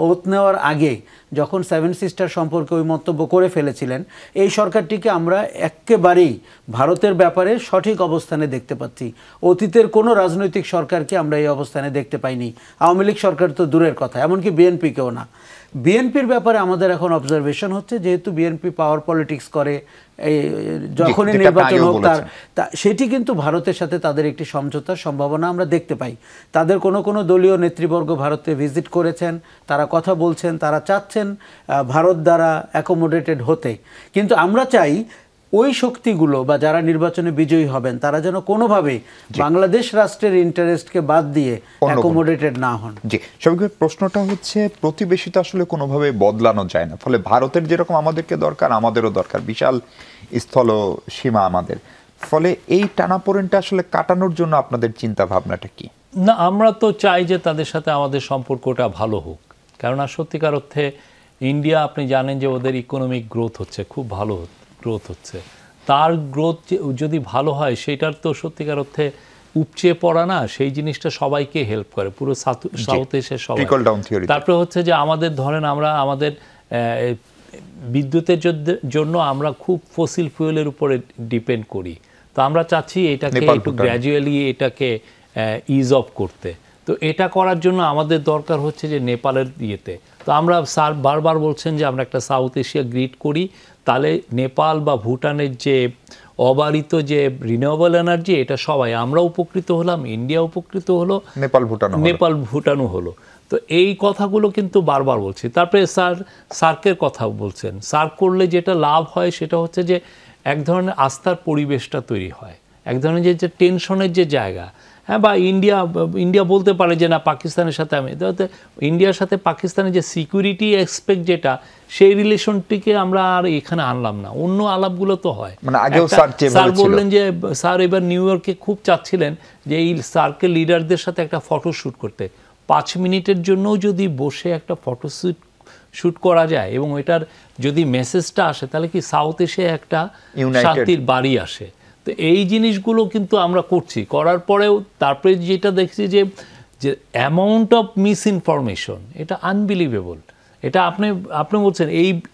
ওথ নেওয়ার আগে যখন 7 সিস্টার সম্পর্কে ওই মন্তব্য করে ফেলেছিলেন, এই সরকারটিকে আমরা একেবারেই ভারতের ব্যাপারে সঠিক অবস্থানে দেখতে পাচ্ছি। অতীতের কোনো রাজনৈতিক সরকারকে আমরা এই অবস্থানে দেখতে পাইনি। আওয়ামী লীগ সরকার তো দূরের কথা, এমনকি বিএনপিকেও না। বিএনপির ব্যাপারে আমাদের এখন অবজারভেশন হচ্ছে যেহেতু বিএনপি পাওয়ার পলিটিক্স করে, যখনই যেটা নির্বাচন আগেও হোক সেটি কিন্তু ভারতের সাথে তাদের একটি সমঝোতার সম্ভাবনা আমরা দেখতে পাই। তাদের কোনো দলীয় নেতৃবর্গ ভারতে ভিজিট করেছেন, তারা কথা বলছেন, তারা চাচ্ছেন ভারত দ্বারা অ্যাকোমোডেটেড হতে। কিন্তু আমরা চাই ওই শক্তিগুলো বা যারা নির্বাচনে বিজয়ী হবেন তারা যেন কোনোভাবেই বাংলাদেশ রাষ্ট্রের ইন্টারেস্টকে বাদ দিয়ে অ্যাকোমোডেটেড না হন। জি, স্বাভাবিক প্রশ্নটা হচ্ছে প্রতিবেশী তো আসলে কোনোভাবে বদলানো যায় না, ফলে ভারতের যেরকম আমাদেরকে দরকার আমাদেরও দরকার, বিশাল স্থল সীমা আমাদের। ফলে এই টানাপোড়েনটা আসলে কাটানোর জন্য আপনাদের চিন্তা ভাবনাটা কি? না, আমরা তো চাই যে তাদের সাথে আমাদের সম্পর্কটা ভালো হোক, কেননা সত্যিকার অর্থে ইন্ডিয়া, আপনি জানেন যে ওদের ইকোনমিক গ্রোথ হচ্ছে, খুব ভালো গ্রোথ হচ্ছে। তার গ্রোথ যদি ভালো হয় সেটার তো সত্যিকার অর্থে উপচে পড়া না, সেই জিনিসটা সবাইকে হেল্প করে, পুরো সাউথ এশিয়ার সবাই। তারপরে হচ্ছে যে আমাদের ধরেন আমরা আমাদের বিদ্যুতের জন্য আমরা খুব ফসিল ফুয়েলের উপরে ডিপেন্ড করি, তো আমরা চাচ্ছি এটাকে একটু গ্র্যাজুয়ালি এটাকে ইজ অফ করতে। তো এটা করার জন্য আমাদের দরকার হচ্ছে যে নেপালের ইয়েতে, তো আমরা স্যার বারবার বলছেন যে আমরা একটা সাউথ এশিয়া গ্রিড করি, তাহলে নেপাল বা ভুটানের যে অবারিত যে রিনিউয়েবল এনার্জি, এটা সবাই আমরা উপকৃত হলাম, ইন্ডিয়া উপকৃত হলো, নেপাল ভুটানও হলো। তো এই কথাগুলো কিন্তু বারবার বলছি। তারপরে সার্কের কথা বলছেন, সার্ক করলে যেটা লাভ হয় সেটা হচ্ছে যে এক ধরনের আস্থার পরিবেশটা তৈরি হয়, এক ধরনের যে টেনশনের যে জায়গা, হ্যাঁ, বা ইন্ডিয়া বলতে পারে যে না পাকিস্তানের সাথে আমি, ইন্ডিয়ার সাথে পাকিস্তানের যে সিকিউরিটি এক্সপেক্ট যেটা, সেই রিলেশনটিকে আমরা আর এখানে আনলাম না, অন্য আলাপগুলো তো হয়। স্যার বললেন যে স্যার এবার নিউ ইয়র্কে খুব চাচ্ছিলেন যে এই সার্কেল লিডারদের সাথে একটা ফটোশ্যুট করতে, 5 মিনিটের জন্যও যদি বসে একটা ফটোশ্যুট করা যায় এবং এটার যদি মেসেজটা আসে, তাহলে কি সাউথ এশিয়ায় একটা শান্তির বাড়ি আসে। তো এই জিনিসগুলো কিন্তু আমরা করছি, করার পরেও তারপরে যেটা দেখছি যে অ্যামাউন্ট অফ মিস ইনফরমেশন, এটা আনবিলিভেবল। এটা আপনি বলছেন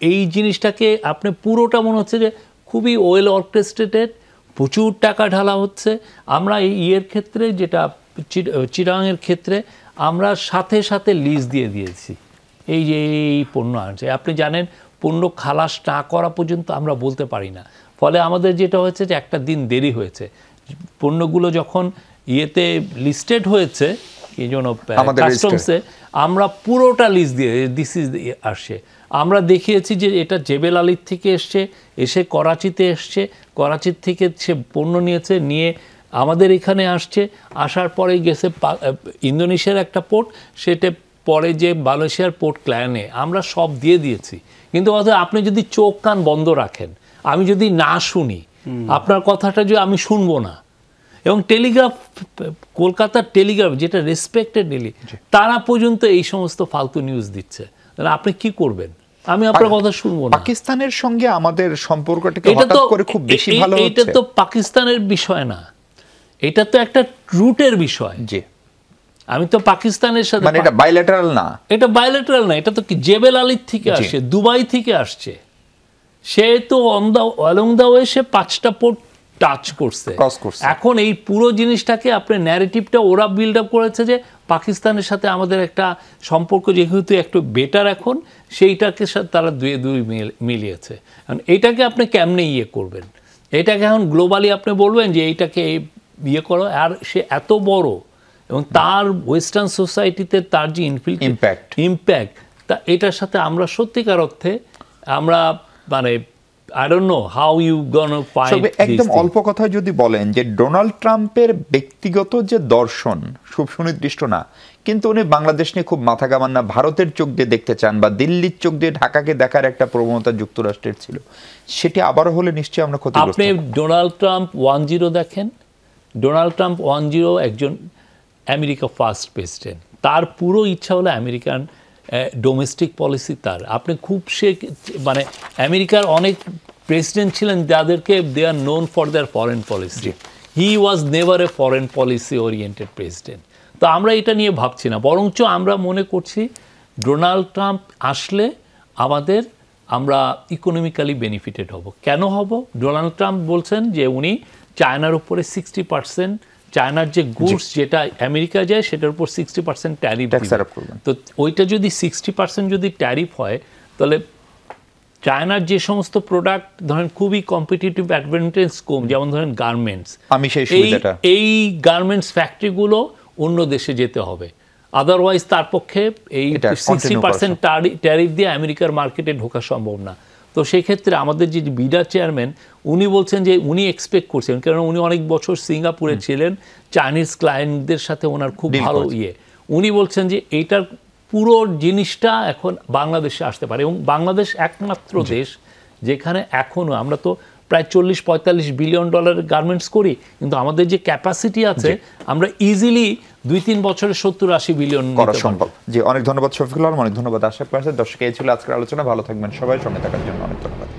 এই জিনিসটাকে আপনি পুরোটা মনে হচ্ছে যে খুবই ওয়েল অর্কেস্ট্রেটেড, প্রচুর টাকা ঢালা হচ্ছে। আমরা এই ইয়ের ক্ষেত্রে যেটা চিটাগাংয়ের ক্ষেত্রে আমরা সাথে সাথে লিজ দিয়ে দিয়েছি, এই যে এই পণ্য আনছে, আপনি জানেন পণ্য খালাস না করা পর্যন্ত আমরা বলতে পারি না। ফলে আমাদের যেটা হয়েছে যে একটা দিন দেরি হয়েছে, পণ্যগুলো যখন ইয়েতে লিস্টেড হয়েছে এই জন্য কাস্টমসে, আমরা পুরোটা লিস্ট দিয়ে দিস ইজ আসছে, আমরা দেখিয়েছি যে এটা জেবেল আলীর থেকে এসে করাচিতে এসছে, করাচির থেকে সে পণ্য নিয়ে আমাদের এখানে আসার পরে গেছে ইন্দোনেশিয়ার একটা পোর্ট, সেটা পরে যে মালয়েশিয়ার পোর্ট ক্লায়নে, আমরা সব দিয়ে দিয়েছি। কিন্তু আপনি যদি চোখ কান বন্ধ রাখেন, আমি যদি না শুনি আপনার কথাটা, যে আমি শুনবো না, এবং টেলিগ্রাফ, কলকাতার টেলিগ্রাফ যেটা রেসপেক্টেড ডেলি, তারা পর্যন্ত এই সমস্ত ফালতু নিউজ দিচ্ছে, তাহলে আপনি কি করবেন? আমি আপনার কথা শুনবো না। পাকিস্তানের সঙ্গে আমাদের সম্পর্কটাকে হঠাৎ করে খুব বেশি ভালো হচ্ছে, এটা তো পাকিস্তানের বিষয় না, এটা তো একটা রুটের বিষয়। জি, আমি তো পাকিস্তানের সাথে, মানে এটা বাইলেটারাল না, এটা বাইলেটারাল না, এটা তো কি জেবেল আলীর থেকে আসছে, দুবাই থেকে আসছে, সে তো অলং দা ওয়ে সে 5টা পোর্ট টাচ করছে। এখন এই পুরো জিনিসটাকে আপনার ন্যারেটিভটা ওরা বিল্ড আপ করেছে যে পাকিস্তানের সাথে আমাদের একটা সম্পর্ক যেহেতু একটু বেটার, এখন সেইটাকে তারা দুই মিলিয়েছে। এইটাকে আপনি কেমনে ইয়ে করবেন, এটাকে এখন গ্লোবালি আপনি বলবেন যে এইটাকে ইয়ে করো, আর সে এত বড় এবং তার ওয়েস্টার্ন সোসাইটিতে তার যে ইম্প্যাক্ট, তা এটার সাথে আমরা সত্যিকার অর্থে আমরা মানে I don't know how you gonna fight একদম অল্প কথা যদি বলেন যে ডোনাল্ড ট্রাম্পের ব্যক্তিগত যে দর্শন খুব সুনির্দিষ্ট না, কিন্তু উনি বাংলাদেশ নিয়ে খুব মাথা ঘামান না, ভারতের চোখ দিয়ে দেখতে চান বা দিল্লির চোখ দিয়ে ঢাকাকে দেখার একটা প্রবণতা যুক্তরাষ্ট্রের ছিল, সেটি আবারও হলে নিশ্চয়ই আমরা ক্ষতিগ্রস্ত। আপনি ডোনাল্ড ট্রাম্প 1-0 দেখেন, ডোনাল্ড ট্রাম্প 1-0 একজন আমেরিকা ফার্স্ট প্রেসিডেন্ট, তার পুরো ইচ্ছা হলো আমেরিকান ডোমেস্টিক পলিসি তার। আপনি খুব মানে আমেরিকার অনেক প্রেসিডেন্ট ছিলেন যাদেরকে they are known for their foreign policy, he was never a foreign policy oriented president. তো আমরা এটা নিয়ে ভাবছি না, বরঞ্চ আমরা মনে করছি ডোনাল্ড ট্রাম্প আসলে আমরা ইকোনমিক্যালি বেনিফিটেড হব। কেন হব? ডোনাল্ড ট্রাম্প বলছেন যে উনি চায়নার উপরে 60%, চায়নার যে গুডস যেটা আমেরিকা যায় সেটার উপর 60% ট্যারিফ, তো ওইটা যদি 60% যদি ট্যারিফ হয়, তাহলে চায়নার যে সমস্ত প্রোডাক্ট ধরেন খুবই কম্পিটিটিভ অ্যাডভান্টেজ কম, যেমন ধরেন গার্মেন্টস, আমি সেই সুবিধাটা এই গার্মেন্টস ফ্যাক্টরিগুলো অন্য দেশে যেতে হবে, আদারওয়াইজ তার পক্ষে এই 60% ট্যারিফ দিয়ে আমেরিকার মার্কেটে ঢোকা সম্ভব না। তো সেই ক্ষেত্রে আমাদের যে বিডা চেয়ারম্যান উনি বলছেন যে উনি এক্সপেক্ট করছেন, কারণ উনি অনেক বছর সিঙ্গাপুরে ছিলেন, চাইনিজ ক্লায়েন্টদের সাথে ওনার খুব ভালো উনি বলছেন যে এইটার পুরো জিনিসটা এখন বাংলাদেশে আসতে পারে, এবং বাংলাদেশ একমাত্র দেশ যেখানে এখনও আমরা তো প্রায় 40-45 বিলিয়ন ডলারের গার্মেন্টস করি, কিন্তু আমাদের যে ক্যাপাসিটি আছে আমরা ইজিলি 2-3 বছরে 70-80 বিলিয়ন করা সম্ভব। জি, অনেক ধন্যবাদ শফিকুল আলম, অনেক ধন্যবাদ আশরাফ পারভেজ। দর্শক, এই ছিল আজকের আলোচনা। ভালো থাকবেন সবাই, সঙ্গে থাকার জন্য অনেক ধন্যবাদ।